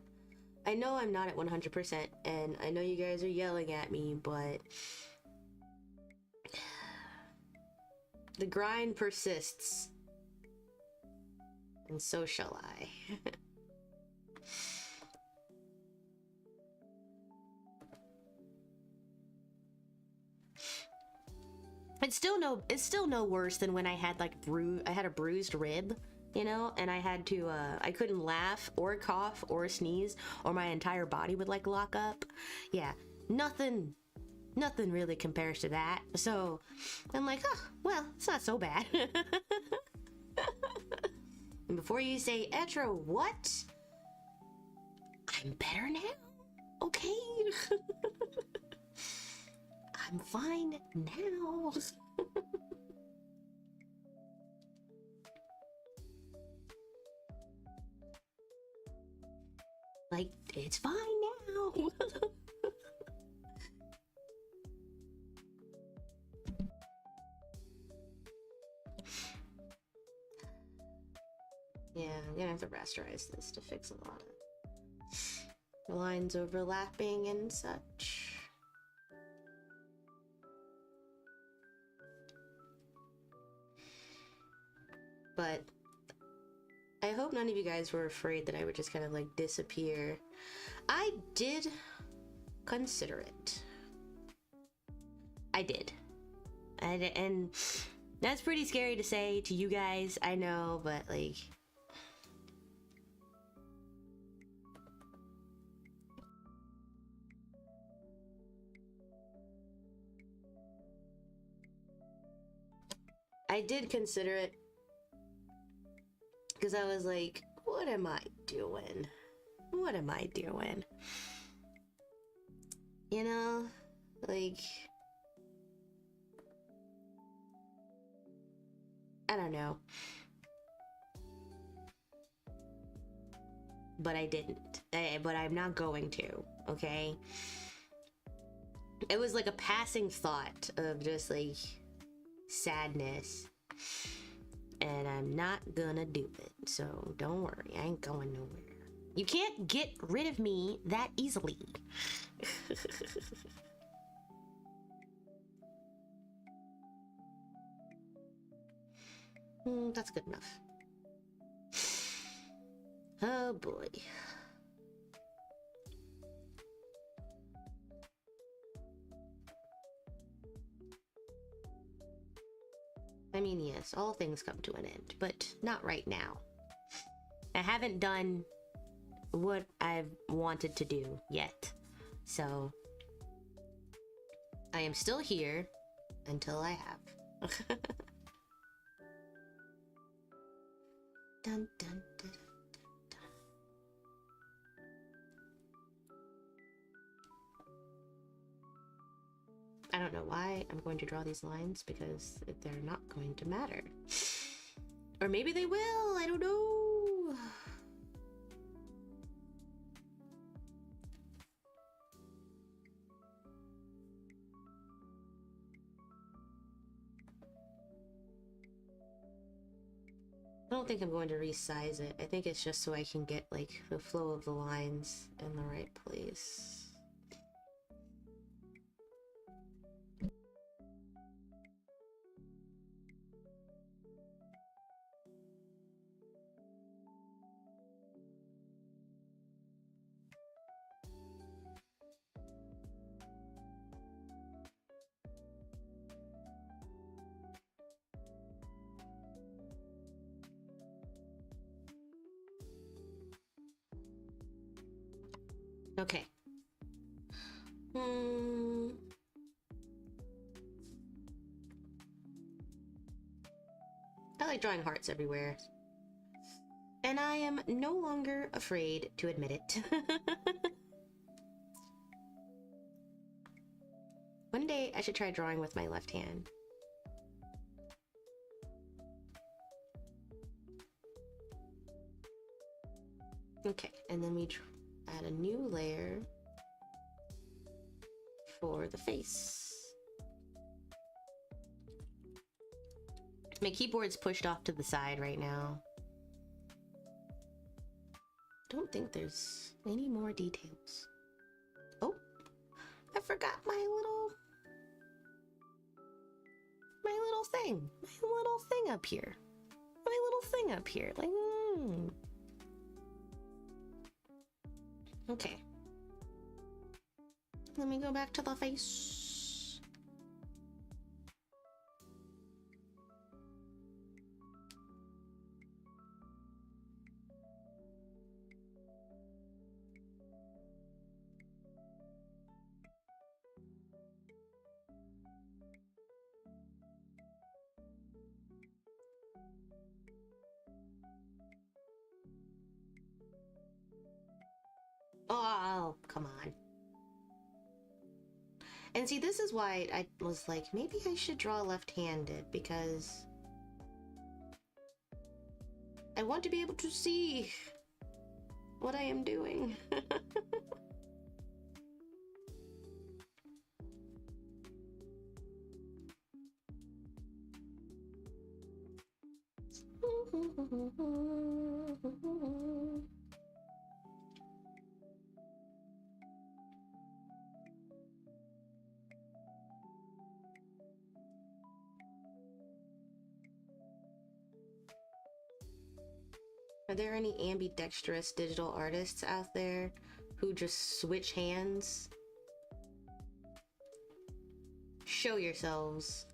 I know I'm not at 100%, and I know you guys are yelling at me, but... the grind persists. And so shall I. It's still no worse than when I had like a bruised rib, you know, and I had to I couldn't laugh or cough or sneeze, or my entire body would like lock up. Yeah, nothing really compares to that. So I'm like, oh well, it's not so bad. And before you say, Etra, what? I'm better now. Okay. I'm fine now. Like, it's fine now. Yeah, I'm gonna have to rasterize this to fix a lot of lines overlapping and such. but I hope none of you guys were afraid that I would just kind of like disappear. I did consider it. I did. And that's pretty scary to say to you guys, I know, but like... I did consider it because I was like, what am I doing? What am I doing? You know, like, I don't know. But I didn't. But I'm not going to, okay? It was like a passing thought of just like sadness. And I'm not gonna do it. So don't worry, I ain't going nowhere. You can't get rid of me that easily. That's good enough. Oh boy. I mean, yes, all things come to an end, but not right now. I haven't done what I've wanted to do yet. So I am still here until I have. Dun, dun, dun, dun. I don't know why I'm going to draw these lines because they're not going to matter. Or maybe they will, I don't know. I don't think I'm going to resize it. I think it's just so I can get like the flow of the lines in the right place. Okay. I like drawing hearts everywhere. And I am no longer afraid to admit it. One day I should try drawing with my left hand. Okay, and then we add a new layer for the face. My keyboard's pushed off to the side right now. Don't think there's any more details. Oh, I forgot my little thing up here. My little thing up here, like, Okay. Let me go back to the face. Oh, come on. And see, this is why I was like, maybe I should draw left-handed, because I want to be able to see what I am doing. Are there any ambidextrous digital artists out there who just switch hands? Show yourselves.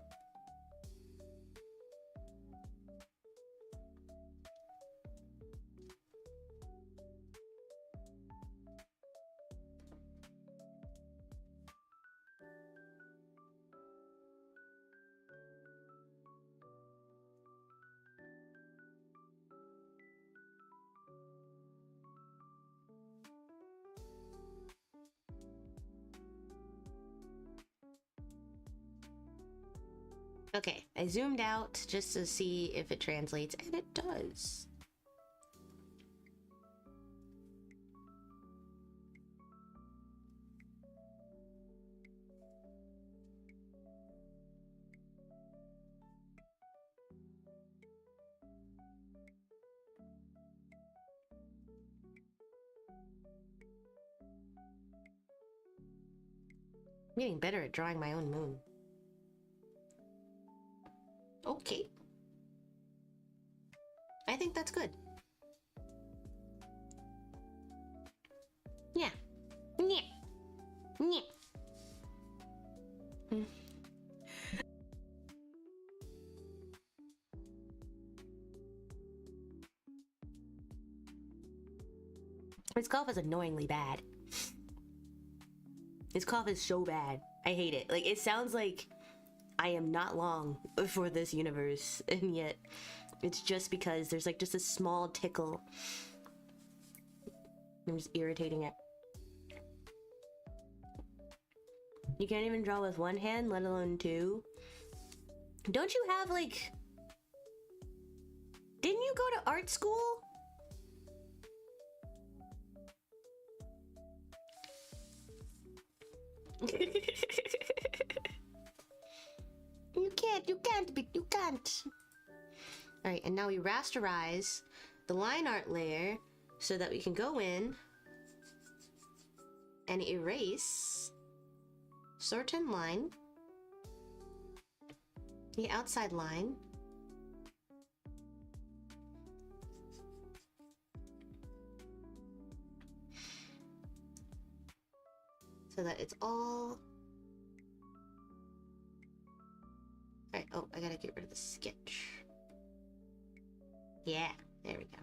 Okay, I zoomed out just to see if it translates, and it does. I'm getting better at drawing my own moon. Okay. I think that's good. Yeah. Yeah. Yeah. His cough is annoyingly bad. His cough is so bad. I hate it. Like, it sounds like I am not long for this universe, and yet it's just because there's like just a small tickle. I'm just irritating it. You can't even draw with one hand, let alone two. Don't you have like... Didn't you go to art school? You can't. All right, and now we rasterize the line art layer so that we can go in and erase certain line, the outside line, so that it's all... Alright, oh, I gotta get rid of the sketch. Yeah, there we go.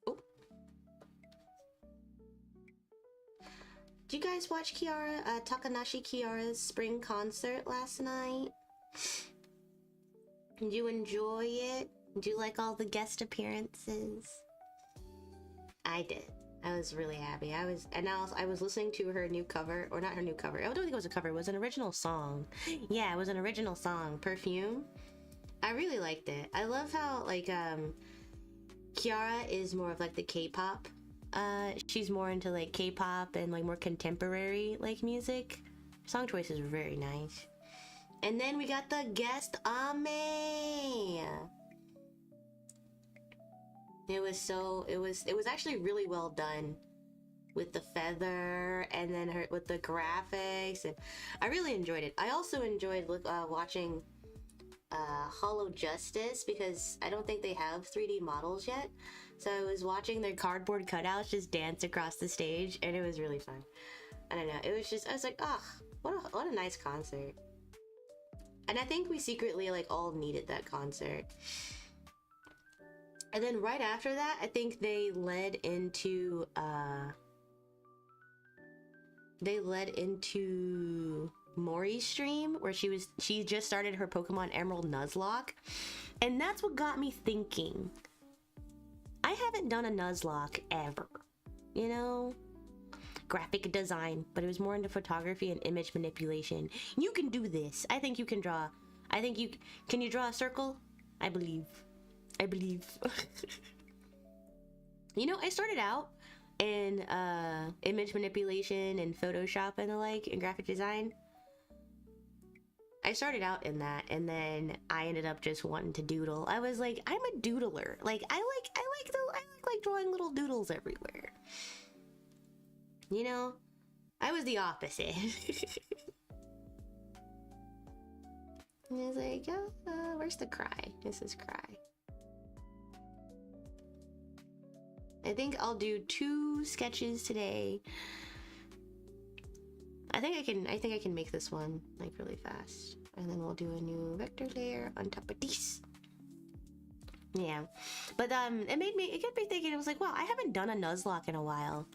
Oh. Did you guys watch Takanashi Kiara's spring concert last night? Did you enjoy it? Did you like all the guest appearances? I did. I was really happy. I was listening to her new cover, or not her new cover. I don't think it was a cover. It was an original song. Yeah, it was an original song, Perfume. I really liked it. I love how like Kiara is more of like the K-pop. She's more into like K-pop and like more contemporary like music. Song choices were very nice. And then we got the guest Ame. It was actually really well done with the feather and then her with the graphics, and I really enjoyed it. I also enjoyed watching Hollow Justice because I don't think they have 3D models yet. So I was watching their cardboard cutouts just dance across the stage, and it was really fun. I don't know. It was just, I was like, oh, what a nice concert. And I think we secretly like all needed that concert. And then right after that, I think they led into Mori's stream where she just started her Pokemon Emerald Nuzlocke, and that's what got me thinking. I haven't done a Nuzlocke ever, you know, graphic design, but it was more into photography and image manipulation. You can do this. I think you can draw. Can you draw a circle? I believe. You know, I started out in image manipulation and Photoshop and the like, and graphic design. I started out in that, and then I ended up just wanting to doodle. I was like, I'm a doodler. Like, I like drawing little doodles everywhere. You know, I was the opposite. And he's like, where's the cry? This is cry. I think I'll do 2 sketches today. I think I can make this one like really fast. And then we'll do a new vector layer on top of this. Yeah. But it kept me thinking, it was like, wow, I haven't done a Nuzlocke in a while.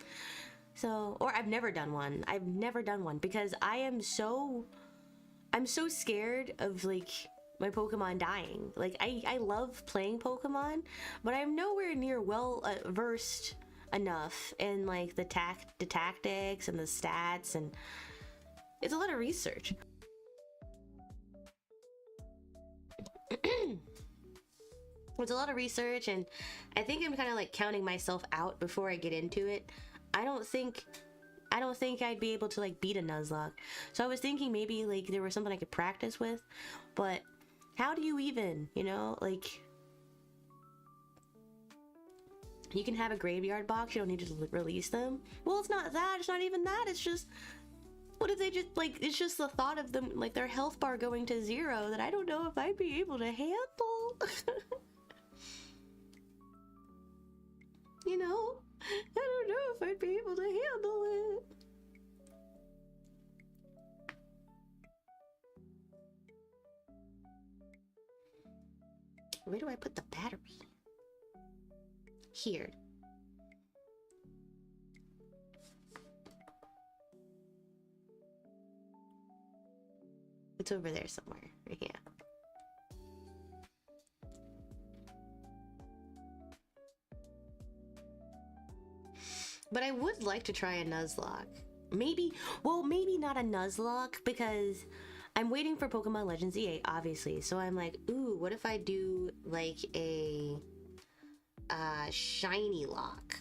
So, or I've never done one. I've never done one because I'm so scared of like my Pokemon dying. Like I love playing Pokemon, but I'm nowhere near well versed enough in like the tactics and the stats, and it's a lot of research. It's a lot of research, and I think I'm kind of like counting myself out before I get into it. I don't think I'd be able to like beat a Nuzlocke. So I was thinking maybe like there was something I could practice with, but how do you even, you know, like you can have a graveyard box, you don't need to release them. Well, it's not that, it's not even that, it's just, what if they just like, it's just the thought of them, like their health bar going to 0 that I don't know if I'd be able to handle. You know, I don't know if I'd be able to handle it. Where do I put the battery? Here. It's over there somewhere. Yeah. But I would like to try a Nuzlocke. Maybe not a Nuzlocke because I'm waiting for Pokemon Legends EA, obviously. So I'm like, ooh, what if I do like a shiny lock?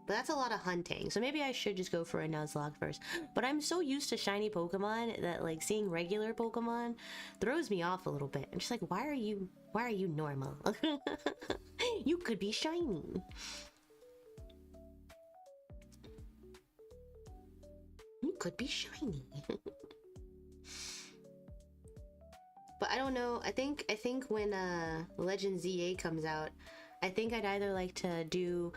But that's a lot of hunting, so maybe I should just go for a Nuzlocke first. But I'm so used to shiny Pokemon that like seeing regular Pokemon throws me off a little bit. I'm just like, why are you normal? You could be shiny. You could be shiny. But I don't know. I think when Legends EA comes out, I think I'd either like to do.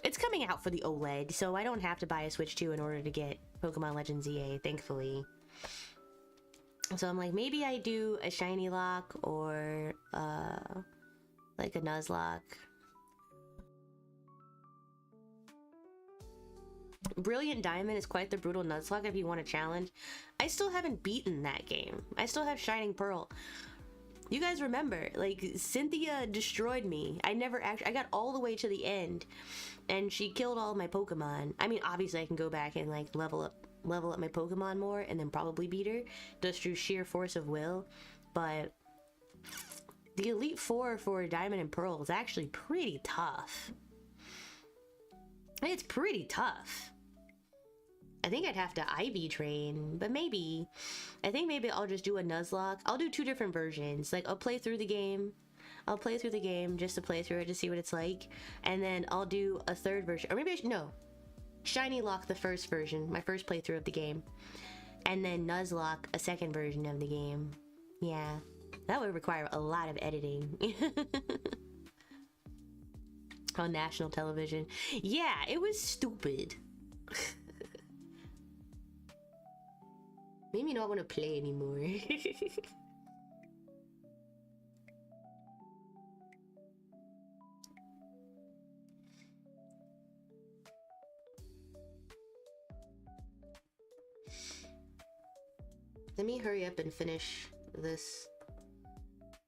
It's coming out for the OLED, so I don't have to buy a Switch 2 in order to get Pokemon Legends EA, thankfully. So I'm like, maybe I do a shiny lock or like a Nuzlocke. Brilliant Diamond is quite the brutal Nuzlocke if you want a challenge. I still haven't beaten that game. I still have Shining Pearl. You guys remember, like, Cynthia destroyed me. I got all the way to the end, and she killed all of my Pokemon. I mean, obviously I can go back and, like, level up my Pokemon more, and then probably beat her, just through sheer force of will. But the Elite Four for Diamond and Pearl is actually pretty tough. It's pretty tough. I think I'd have to IV train, but maybe. I think maybe I'll just do a Nuzlocke. I'll do 2 different versions. Like, I'll play through the game. I'll play through the game just to play through it to see what it's like. And then I'll do a 3rd version. Or maybe I should, no. Shiny Lock the 1st version, my first playthrough of the game. And then Nuzlocke a 2nd version of the game. Yeah. That would require a lot of editing. On national television. Yeah, it was stupid. Made me not want to play anymore. Let me hurry up and finish this.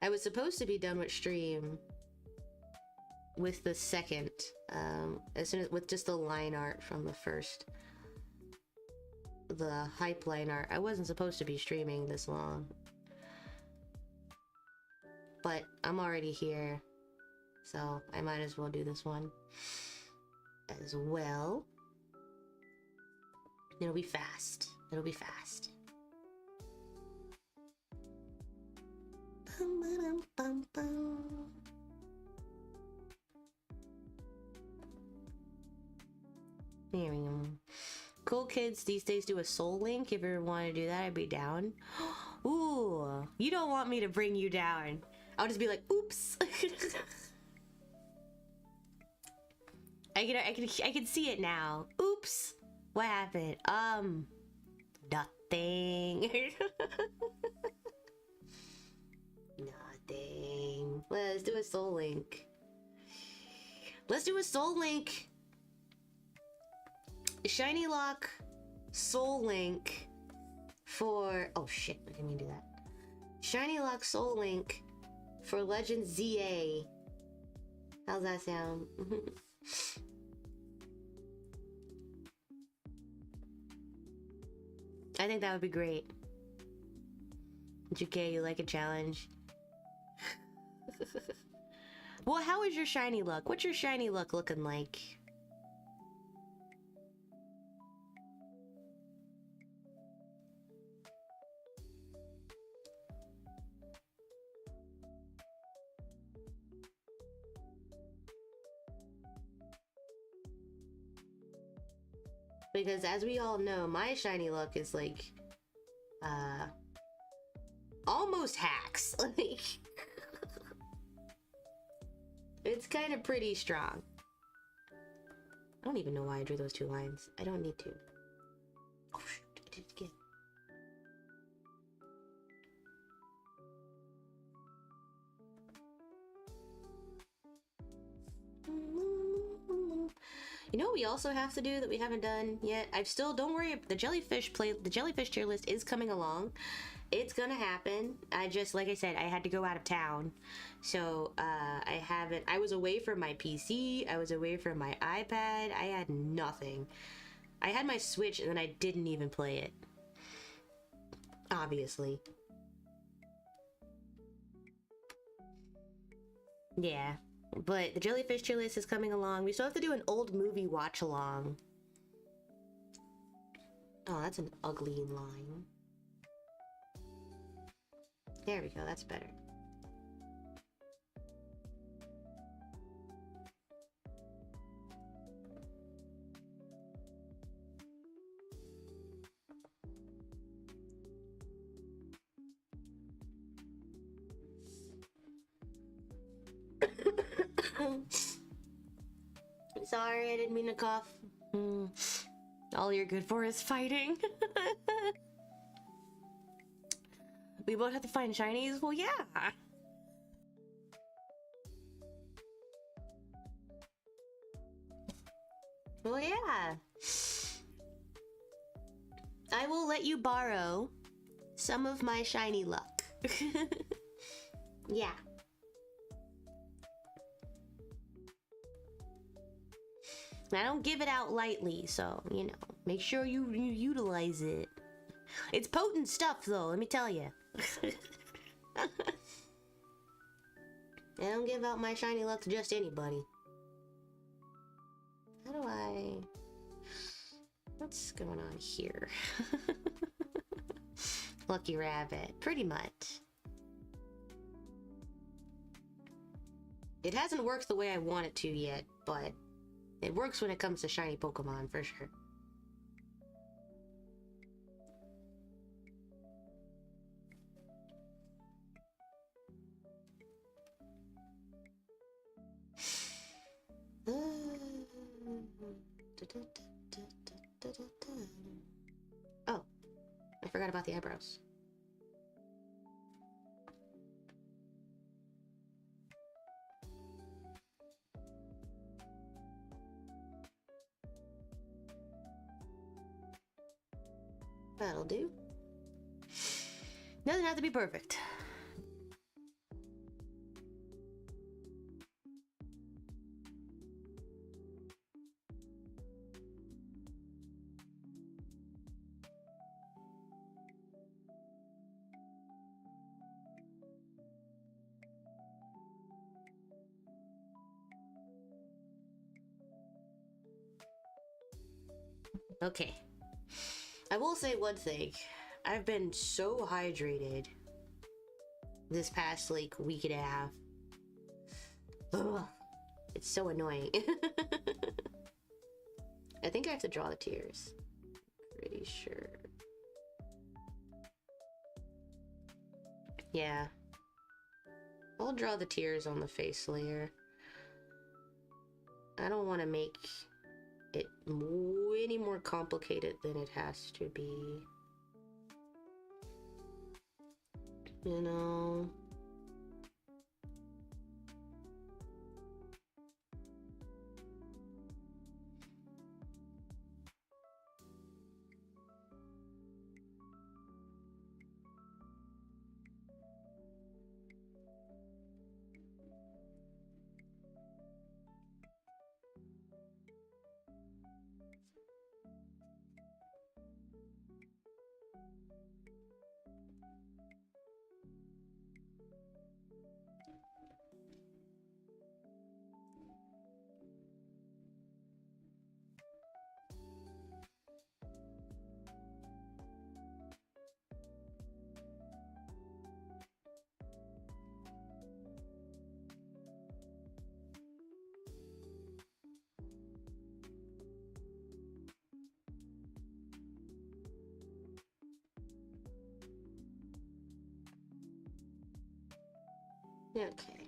I was supposed to be done with stream with the 2nd, as soon as with just the line art from the 1st. The hype line art. I wasn't supposed to be streaming this long, but I'm already here, so I might as well do this one as well. It'll be fast. It'll be fast. There we go. Cool kids these days do a soul link. If you ever want to do that, I'd be down. Ooh, you don't want me to bring you down. I'll just be like, oops. I can see it now. Oops. What happened? Nothing. Nothing. Let's do a soul link. Let's do a soul link. Shiny Lock soul link for... Oh shit, I didn't mean to do that. Shiny Lock soul link for Legend ZA. How's that sound? I think that would be great. JK, you like a challenge? Well, how is your shiny luck? What's your shiny luck looking like? Because as we all know, my shiny luck is like, almost hacks. Like, it's kind of pretty strong. I don't even know why I drew those two lines. I don't need to. Oh shoot, I did it again. You know what we also have to do that we haven't done yet? Don't worry, the jellyfish tier list is coming along. It's gonna happen. Like I said, I had to go out of town. So, I was away from my PC, I was away from my iPad, I had nothing. I had my Switch and then I didn't even play it. Obviously. Yeah. But the jellyfish tier list is coming along. We still have to do an old movie watch along. Oh, that's an ugly line. There we go, that's better. Sorry, I didn't mean to cough. All you're good for is fighting. We both have to find shinies? Well, yeah. Well, yeah. I will let you borrow some of my shiny luck. Yeah. I don't give it out lightly, so, you know, make sure you utilize it. It's potent stuff, though, let me tell you. I don't give out my shiny luck to just anybody. How do I... What's going on here? Lucky rabbit, pretty much. It hasn't worked the way I want it to yet, but it works when it comes to shiny Pokemon, for sure. Oh, I forgot about the eyebrows. That'll do. Doesn't have to be perfect. Okay. I will say one thing. I've been so hydrated this past, like, week and a half. Ugh. It's so annoying. I think I have to draw the tears. sure. Yeah. I'll draw the tears on the face layer. I don't want to make it any more complicated than it has to be. You know? Okay.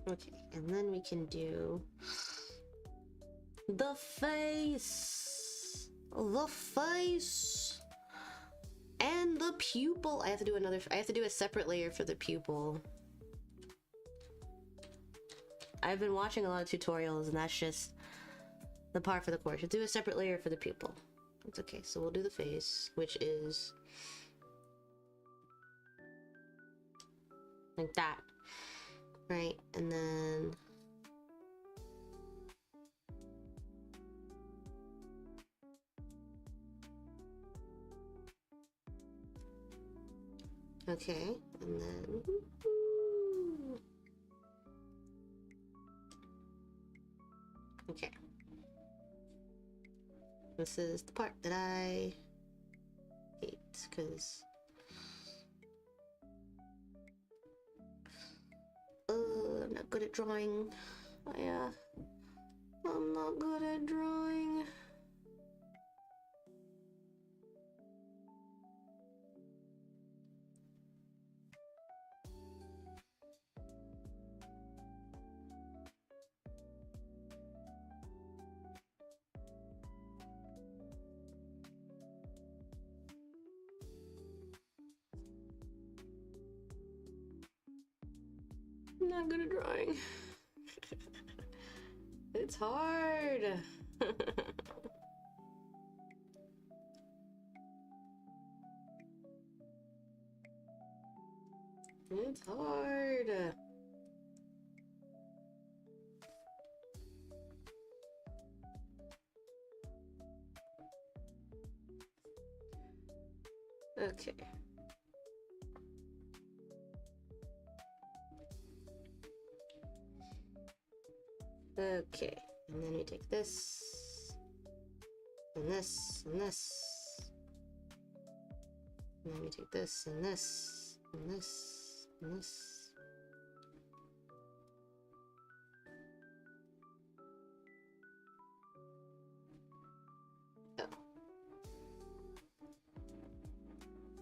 Okay, and then we can do the face. The face. And the pupil. I have to do a separate layer for the pupil. I've been watching a lot of tutorials, and that's just the part for the course. Do a separate layer for the pupil. It's okay. So we'll do the face, which is like that, right? And then okay, and then okay. This is the part that I hate because I'm not good at drawing. Oh, yeah, I'm not good at drawing. I'm not good at drawing. It's hard. It's hard. Okay. Okay, and then we take this, and this, and this, and then we take this, and this, and this, and this. Oh.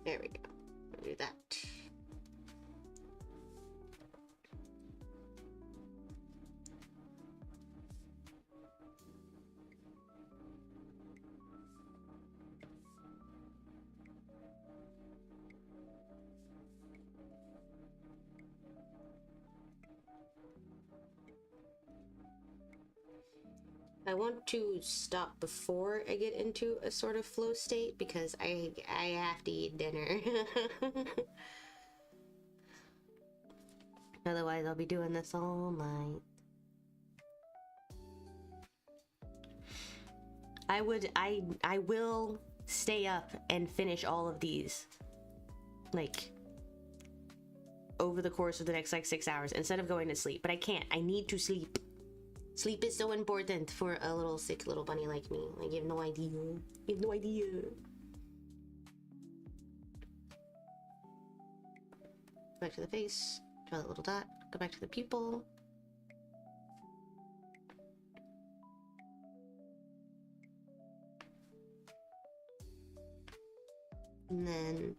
There we go. We'll do that. I want to stop before I get into a sort of flow state because I have to eat dinner. Otherwise, I'll be doing this all night. I will stay up and finish all of these, like, over the course of the next, like, 6 hours instead of going to sleep. But I can't. I need to sleep. Sleep is so important for a little sick little bunny like me. Like, you have no idea. You have no idea. Go back to the face. Draw that little dot. Go back to the pupil. And then...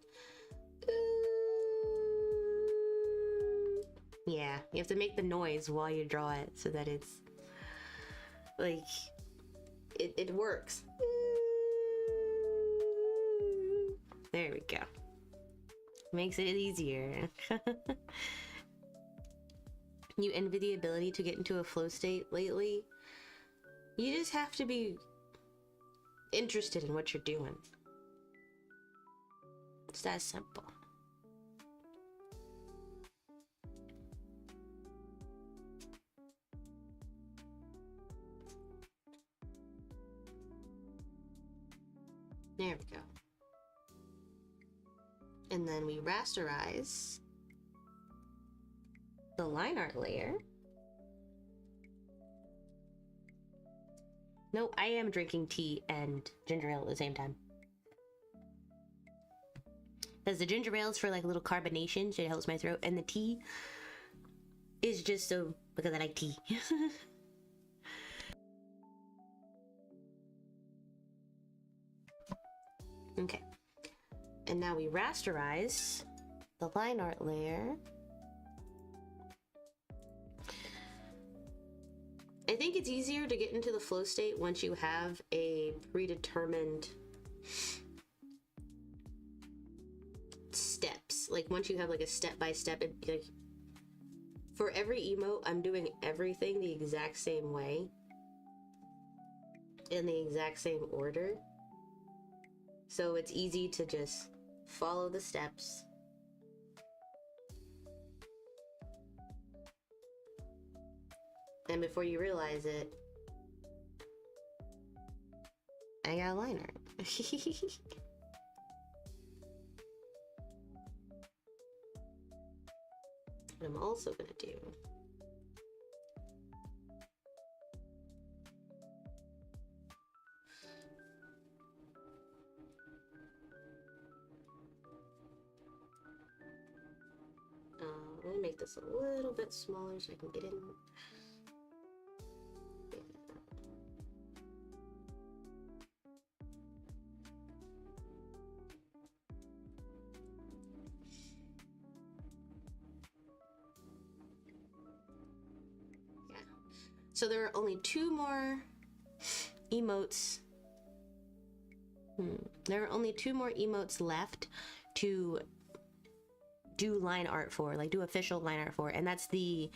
yeah, you have to make the noise while you draw it so that it's... like... It works. There we go. Makes it easier. You envy the ability to get into a flow state lately? You just have to be interested in what you're doing. It's that simple. There we go. And then we rasterize the line art layer. No, I am drinking tea and ginger ale at the same time. Because the ginger ale is for like a little carbonation, so it helps my throat, and the tea is just so because I like tea. Okay. And now we rasterize the line art layer. I think it's easier to get into the flow state once you have a predetermined steps. Like once you have like a step-by-step, like for every emote, I'm doing everything the exact same way in the exact same order. So it's easy to just follow the steps. And before you realize it, I got a line art. What I'm also gonna do let me make this a little bit smaller so I can get in. Yeah. So there are only two more emotes. There are only two more emotes left to do line art for, like do official line art for, and that's the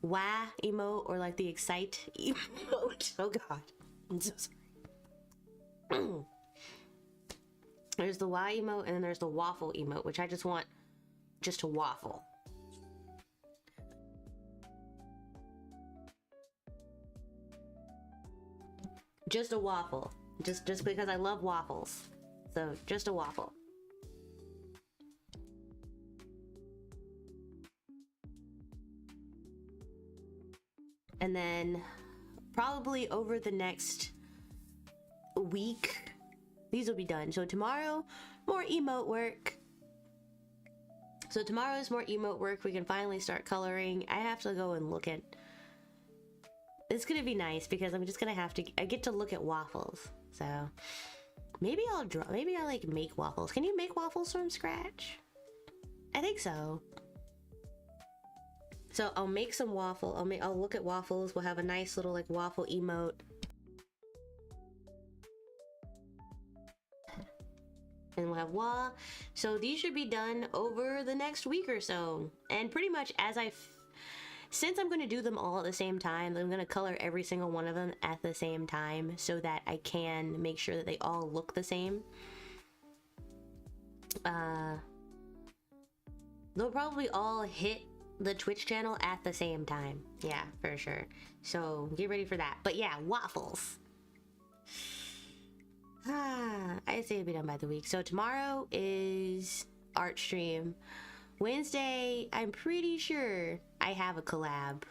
wah emote or like the excite emote. Oh god, I'm so sorry. There's the wah emote and then there's the waffle emote, which I just want just to waffle. Just a waffle, just because I love waffles, so just a waffle. And then probably over the next week, these will be done. So tomorrow, more emote work. So tomorrow is more emote work. We can finally start coloring. I have to go and look at... It's gonna be nice because I'm just gonna have to... I get to look at waffles. So maybe I'll draw... Maybe I'll like make waffles. Can you make waffles from scratch? I think so. So I'll make some waffle. I'll look at waffles. We'll have a nice little like waffle emote. And we'll have wah. So these should be done over the next week or so. And pretty much as since I'm going to do them all at the same time, I'm going to color every single one of them at the same time so that I can make sure that they all look the same. They'll probably all hit the Twitch channel at the same time. Yeah, for sure. So get ready for that. But yeah, waffles. I say it'll be done by the week. So tomorrow is art stream. Wednesday, I'm pretty sure I have a collab.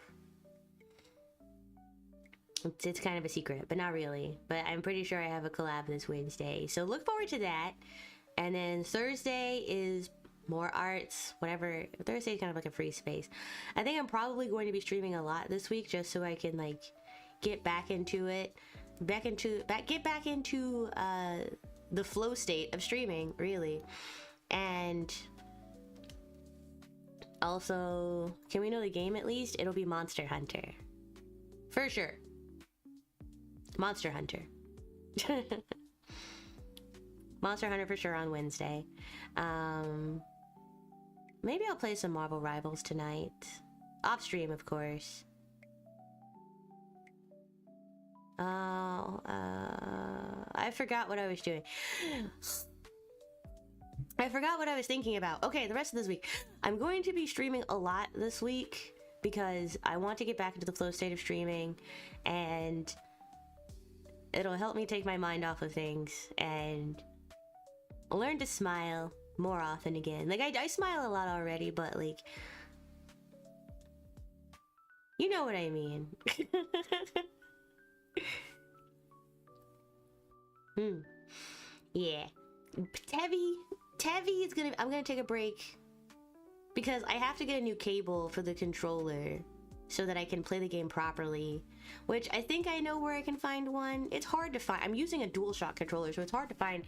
It's kind of a secret, but not really. But I'm pretty sure I have a collab this Wednesday. So look forward to that. And then Thursday is more arts, whatever. Thursday is kind of like a free space. I think I'm probably going to be streaming a lot this week just so I can like get back into it, get back into the flow state of streaming, really. And also, can we know the game at least? It'll be Monster Hunter. For sure. Monster Hunter. Monster Hunter for sure on Wednesday. Maybe I'll play some Marvel Rivals tonight. Off stream, of course. Oh, I forgot what I was doing. I forgot what I was thinking about. Okay, the rest of this week. I'm going to be streaming a lot this week because I want to get back into the flow state of streaming, and it'll help me take my mind off of things and learn to smile more often again. Like, I smile a lot already, but like, you know what I mean. Yeah. Tevi is I'm gonna take a break because I have to get a new cable for the controller so that I can play the game properly, which I think I know where I can find one. It's hard to find. I'm using a DualShock controller, so it's hard to find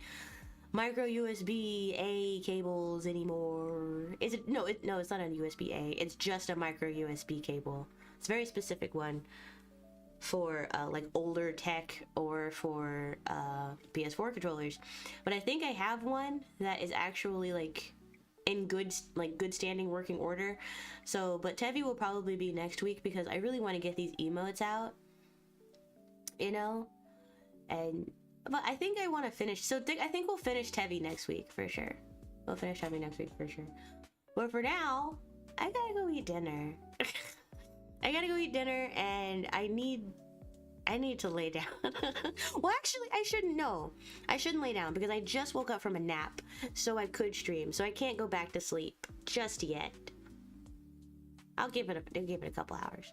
micro USB A cables anymore. Is it? No, it's not a USB A. It's just a micro USB cable. It's a very specific one for like older tech or for PS4 controllers. But I think I have one that is actually like in good standing working order. So, but Tevi will probably be next week because I really want to get these emotes out, you know. But I think I want to finish. So I think we'll finish Tevi next week for sure. We'll finish Tevi next week for sure. But for now, I gotta go eat dinner. I gotta go eat dinner, and I need to lay down. Well, actually, I shouldn't. No, I shouldn't lay down because I just woke up from a nap, so I could stream. So I can't go back to sleep just yet. I'll give it a couple hours.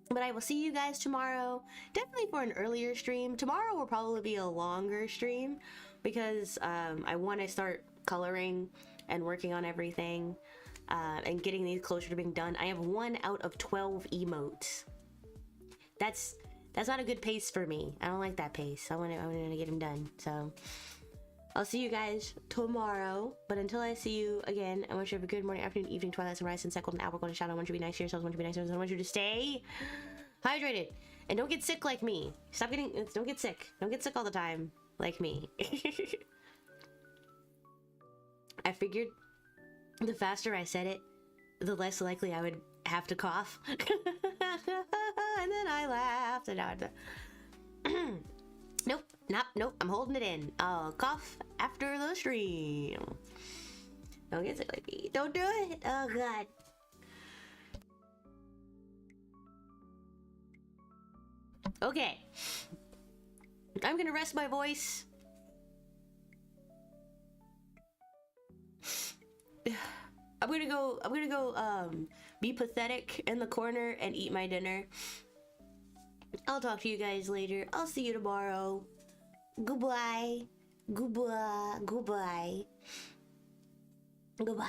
But I will see you guys tomorrow. Definitely for an earlier stream. Tomorrow will probably be a longer stream because I want to start coloring and working on everything and getting these closer to being done. I have 1 out of 12 emotes. That's not a good pace for me. I don't like that pace. I want to get them done. So I'll see you guys tomorrow. But until I see you again, I want you to have a good morning, afternoon, evening, twilight, sunrise, sunset, golden hour, golden shadow. I want you to be nice to yourselves. I want you to be nice to yourselves. I want you to stay hydrated and don't get sick like me. Don't get sick. Don't get sick all the time like me. I figured the faster I said it, the less likely I would have to cough. And then I laughed and now Nope, I'm holding it in. I'll cough after the stream. Don't get sick like me. Don't do it. Oh god. Okay. I'm gonna rest my voice. I'm gonna go be pathetic in the corner and eat my dinner. I'll talk to you guys later. I'll see you tomorrow. Goodbye. Goodbye. Goodbye. Goodbye.